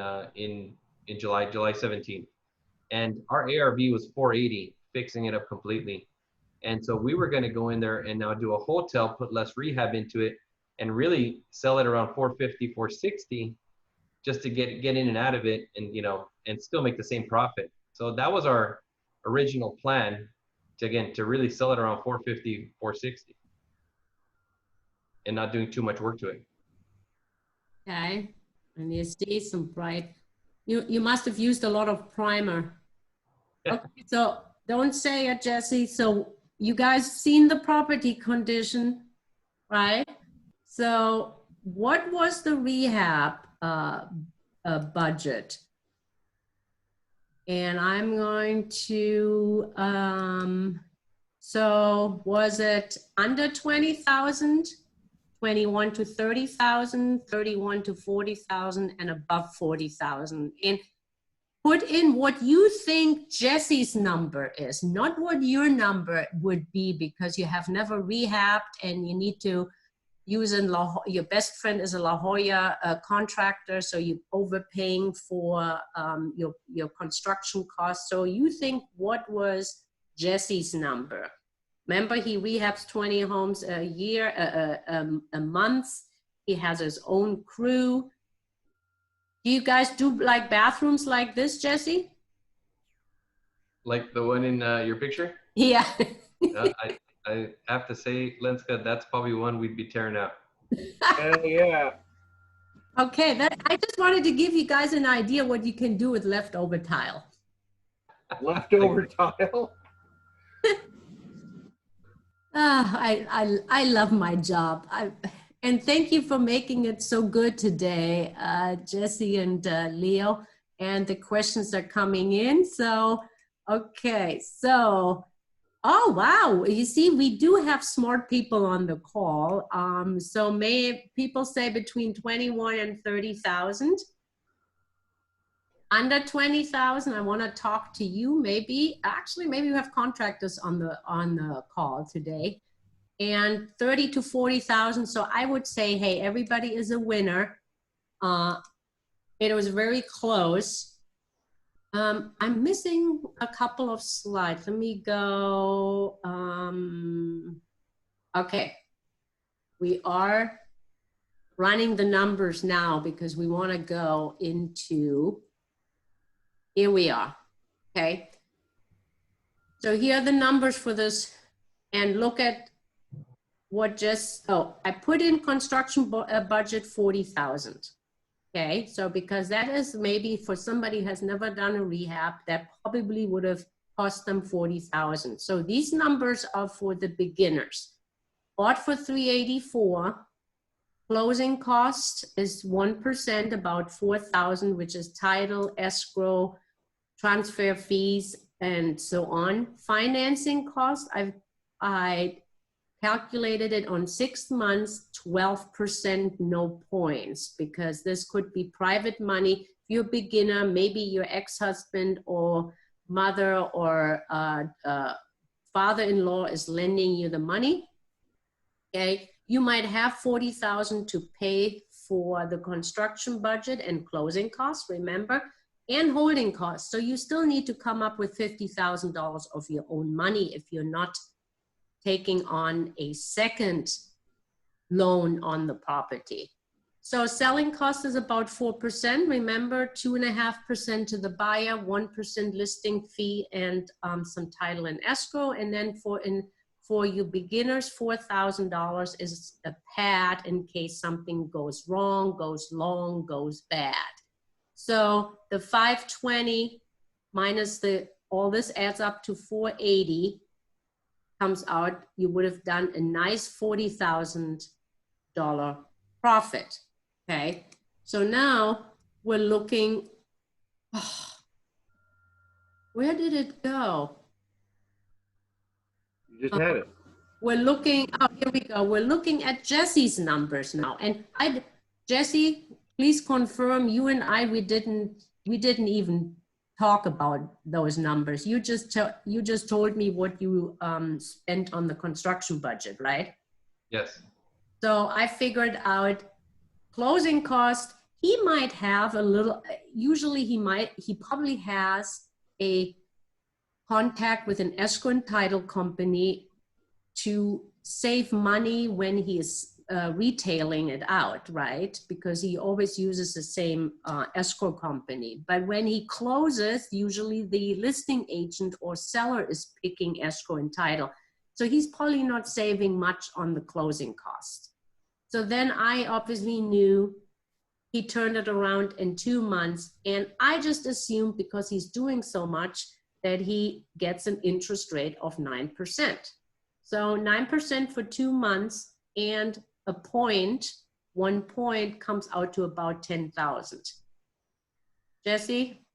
July 17th, and our ARV was 480, fixing it up completely. And so we were going to go in there and now do a hotel, put less rehab into it, and really sell it around 450, 460, just to get in and out of it, and and still make the same profit. So that was our original plan, to really sell it around 450, 460, and not doing too much work to it. Okay, and you see some bright You must have used a lot of primer. Yeah. Okay, so don't say it, Jesse. So you guys seen the property condition, right? So what was the rehab budget? And I'm going to, so was it under 20,000, 21 to 30,000, 31 to 40,000, and above 40,000? And put in what you think Jesse's number is, not what your number would be, because you have never rehabbed and you need to use your best friend is a La Jolla contractor, so you're overpaying for your construction costs. So you think, what was Jesse's number? Remember, he rehabs 20 homes a year, a month. He has his own crew. Do you guys do like bathrooms like this, Jesse? Like the one in your picture? Yeah. I have to say, Lenska, that's probably one we'd be tearing out. Hell yeah. Okay, I just wanted to give you guys an idea what you can do with leftover tile. Leftover tile. I love my job. And thank you for making it so good today, Jesse and Leo. And the questions are coming in. So, okay, so, oh, wow. You see, we do have smart people on the call. So may people say between 21 and 30,000? Under 20,000, I want to talk to you. Maybe we have contractors on the call today. And 30 to 40,000. So I would say, hey, everybody is a winner. It was very close. I'm missing a couple of slides. Let me go. Okay. We are running the numbers now because we want to go into, here we are. Okay. So here are the numbers for this, and look at what I put in construction budget 40,000. Okay, so because that is maybe for somebody who has never done a rehab, that probably would have cost them 40,000. So these numbers are for the beginners. Bought for 384, closing cost is 1%, about 4,000, which is title, escrow, transfer fees, and so on. Financing cost, I calculated it on 6 months, 12%, no points, because this could be private money. If you're a beginner, maybe your ex-husband or mother or father-in-law is lending you the money. Okay, you might have 40,000 to pay for the construction budget and closing costs, remember, and holding costs. So you still need to come up with $50,000 of your own money if you're not taking on a second loan on the property. So selling cost is about 4%. Remember, 2.5% to the buyer, 1% listing fee, and some title and escrow. And then for you beginners, $4,000 is a pad in case something goes wrong, goes long, goes bad. So the 520 minus all this adds up to 480. Comes out, you would have done a nice $40,000 profit. Okay, so now we're looking, where did it go? You just had it. We're looking, oh, here we go. We're looking at Jesse's numbers now. And Jesse, please confirm, you and I, we didn't even talk about those numbers. You just told me what you spent on the construction budget, right? Yes. So I figured out closing cost. He might have a little, usually he probably has a contact with an escrow and title company to save money when he is retailing it out, right? Because he always uses the same escrow company. But when he closes, usually the listing agent or seller is picking escrow and title. So he's probably not saving much on the closing cost. So then I obviously knew He turned it around in 2 months. And I just assumed because he's doing so much that he gets an interest rate of 9%. So 9% for 2 months and a point, 1 point comes out to about 10,000. Jesse,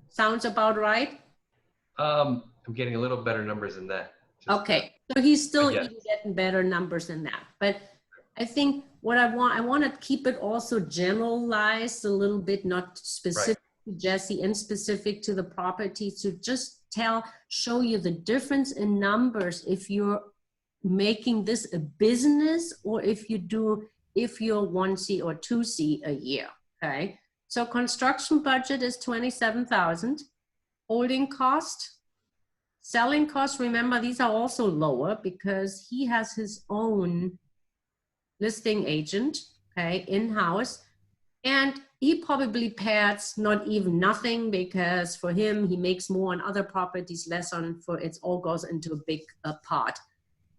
sounds about right? I'm getting a little better numbers than that. Okay, so he's still yeah. even getting better numbers than that. But I think what I want to keep it also generalized a little bit, not specific to Jesse and specific to the property, to just show you the difference in numbers if you're making this a business or if you're 1C or 2C a year, okay? So construction budget is 27,000. Holding cost, selling costs, remember, these are also lower because he has his own listing agent, okay, in-house. And he probably pays not even nothing because for him, he makes more on other properties, less on it all goes into a big pot,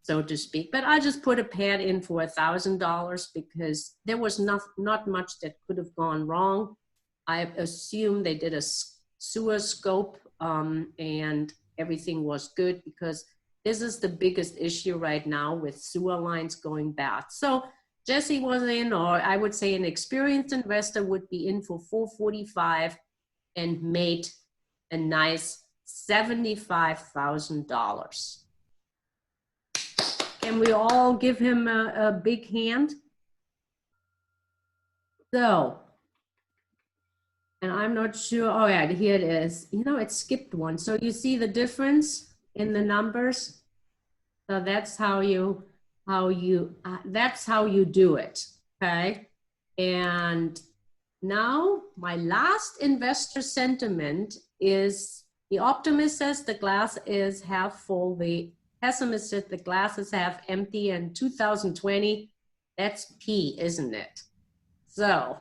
so to speak. But I just put a pad in for $1,000 because there was not much that could have gone wrong. I assume they did a sewer scope and everything was good because this is the biggest issue right now with sewer lines going bad. So Jesse was in, or I would say an experienced investor would be in for $445 and made a nice $75,000. Can we all give him a big hand? So, and I'm not sure, oh yeah, here it is. You know, it skipped one. So you see the difference in the numbers? So that's how you do it, okay? And now my last investor sentiment is the optimist says the glass is half full, the pessimist says the glass is half empty, and 2020, that's P, isn't it? So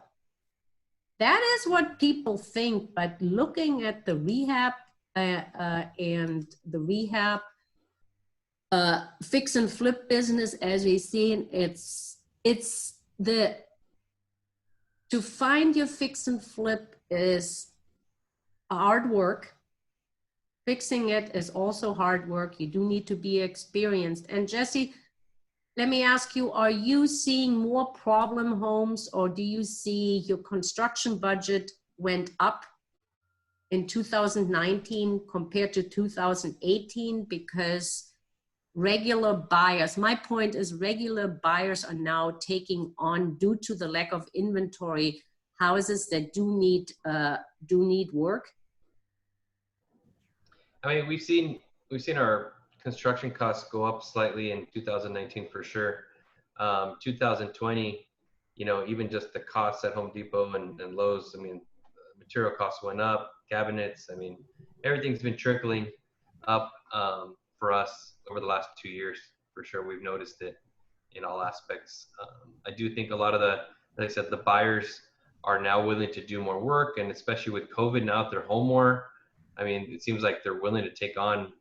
that is what people think, but looking at the rehab and the rehab fix and flip business, as we've seen, to find your fix and flip is hard work. Fixing it is also hard work. You do need to be experienced. And Jesse, let me ask you, are you seeing more problem homes, or do you see your construction budget went up in 2019 compared to 2018 because regular buyers, my point is regular buyers are now taking on, due to the lack of inventory, houses that do need work? I mean, we've seen our construction costs go up slightly in 2019 for sure. 2020, you know, even just the costs at Home Depot and Lowe's, I mean, material costs went up, cabinets, I mean, everything's been trickling up for us over the last 2 years. For sure, we've noticed it in all aspects. I do think a lot of like I said, the buyers are now willing to do more work, and especially with COVID now, if they're home more, I mean, it seems like they're willing to take on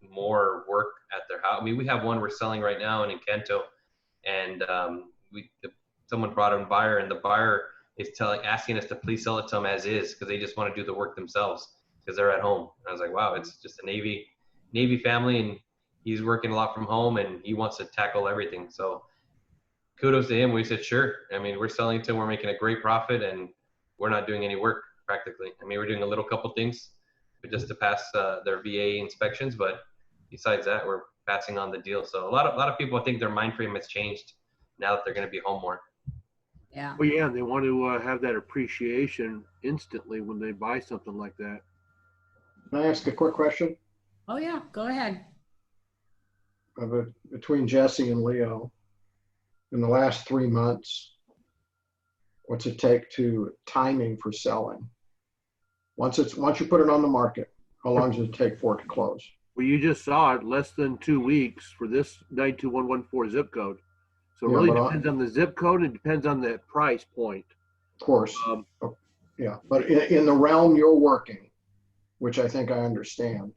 more work at their house. I mean, we have one we're selling right now in Encanto, and someone brought in a buyer, and the buyer is asking us to please sell it to them as is because they just want to do the work themselves because they're at home. And I was like, wow, it's just a Navy family, and he's working a lot from home, and he wants to tackle everything. So kudos to him. We said, sure. I mean, we're selling to him, we're making a great profit, and we're not doing any work practically. I mean, we're doing a little couple things just to pass their VA inspections, but besides that, we're passing on the deal. So a lot of people, I think their mind frame has changed now that they're going to be home more. Yeah. Well, yeah, they want to have that appreciation instantly when they buy something like that. Can I ask a quick question? Oh yeah, go ahead. Between Jesse and Leo, in the last 3 months, what's it take to timing for selling? Once you put it on the market, how long does it take for it to close? Well, you just saw it, less than 2 weeks for this 92114 zip code. So it Yeah, really but depends on the zip code, and depends on the price point. Of course. Yeah, but in the realm you're working, which I think I understand,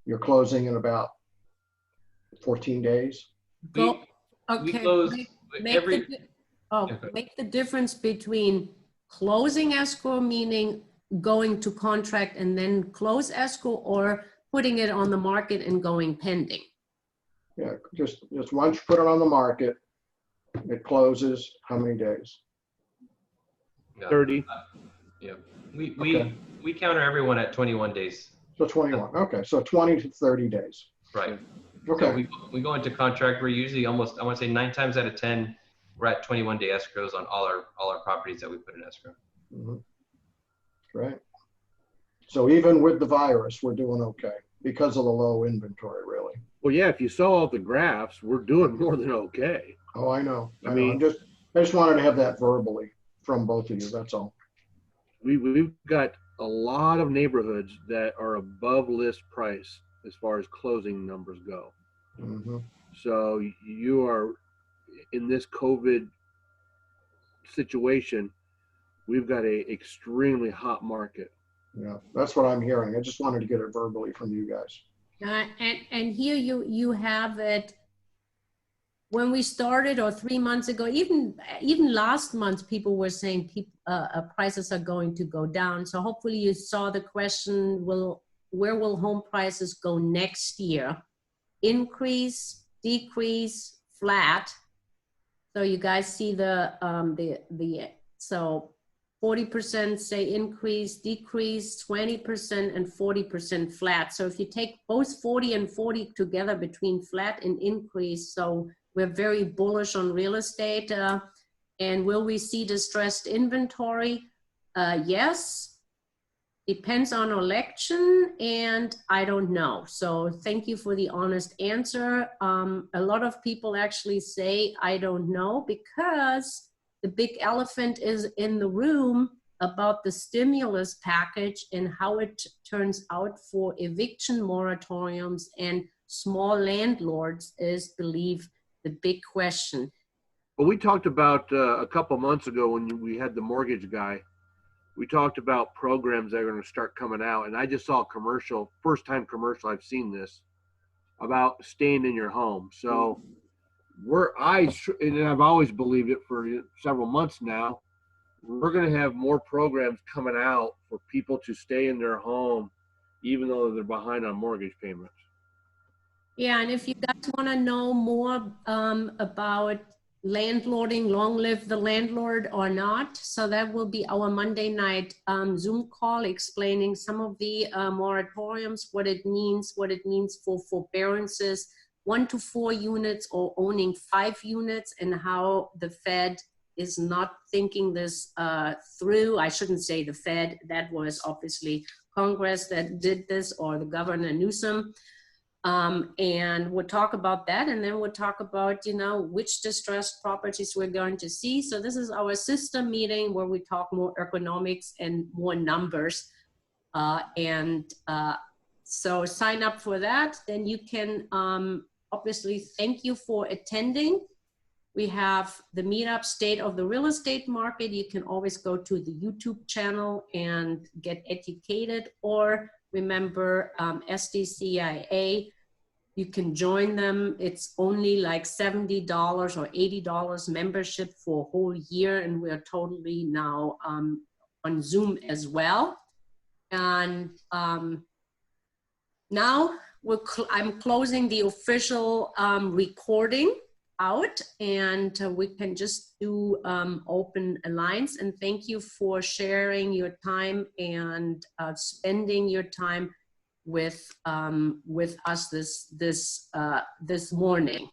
you're closing in about 14 days. Go. We Okay. close Okay. make the difference between closing escrow, meaning going to contract and then close escrow, or putting it on the market and going pending. Yeah, just once you put it on the market, it closes, how many days? Yeah. 30. Yeah. We Okay. we counter everyone at 21 days. So 21, okay, so 20 to 30 days. Right. Okay. So we go into contract. We're usually almost, I want to say 9 times out of 10, we're at 21-day escrows on all our properties that we put in escrow. Mhm. Great. So even with the virus, we're doing okay because of the low inventory, really. Well, yeah, if you saw all the graphs, we're doing more than okay. Oh, I know. I I know. mean- I just wanted to have that verbally from both of you. That's all. We've got a lot of neighborhoods that are above list price as far as closing numbers go. Mhm. So you are in this COVID situation, we've got a extremely hot market. Yeah, that's what I'm hearing. I just wanted to get it verbally from you guys. And here you have it. When we started, or 3 months ago, even last month, people were saying prices are going to go down. So hopefully you saw the question: where will home prices go next year? Increase, decrease, flat? So you guys see so 40% say increase, decrease, 20%, and 40% flat. So if you take both 40 and 40 together between flat and increase, so we're very bullish on real estate. And will we see distressed inventory? Yes. Depends on election, and I don't know. So thank you for the honest answer. A lot of people actually say, I don't know, because the big elephant is in the room about the stimulus package and how it turns out for eviction moratoriums and small landlords is, believe, the big question. Well, we talked about a couple months ago when we had the mortgage guy. We talked about programs that are going to start coming out, and I just saw a commercial, first time commercial I've seen this, about staying in your home. So and I've always believed it for several months now, we're going to have more programs coming out for people to stay in their home, even though they're behind on mortgage payments. Yeah, and if you guys want to know more about landlording, long live the landlord or not, so that will be our Monday night Zoom call explaining some of the moratoriums, what it means for forbearances, 1 to 4 units or owning 5 units, and how the Fed is not thinking this through. I shouldn't say the Fed, that was obviously Congress that did this, or the Governor Newsom. And we'll talk about that, and then we'll talk about, which distressed properties we're going to see. So this is our system meeting where we talk more economics and more numbers. So sign up for that. Then you can, obviously, thank you for attending. We have the meetup, State of the Real Estate Market. You can always go to the YouTube channel and get educated, or remember SDCIA. You can join them. It's only like $70 or $80 membership for a whole year, and we're totally now on Zoom as well. And now I'm closing the official recording out, and we can just do open lines. And thank you for sharing your time and spending your time with us this morning.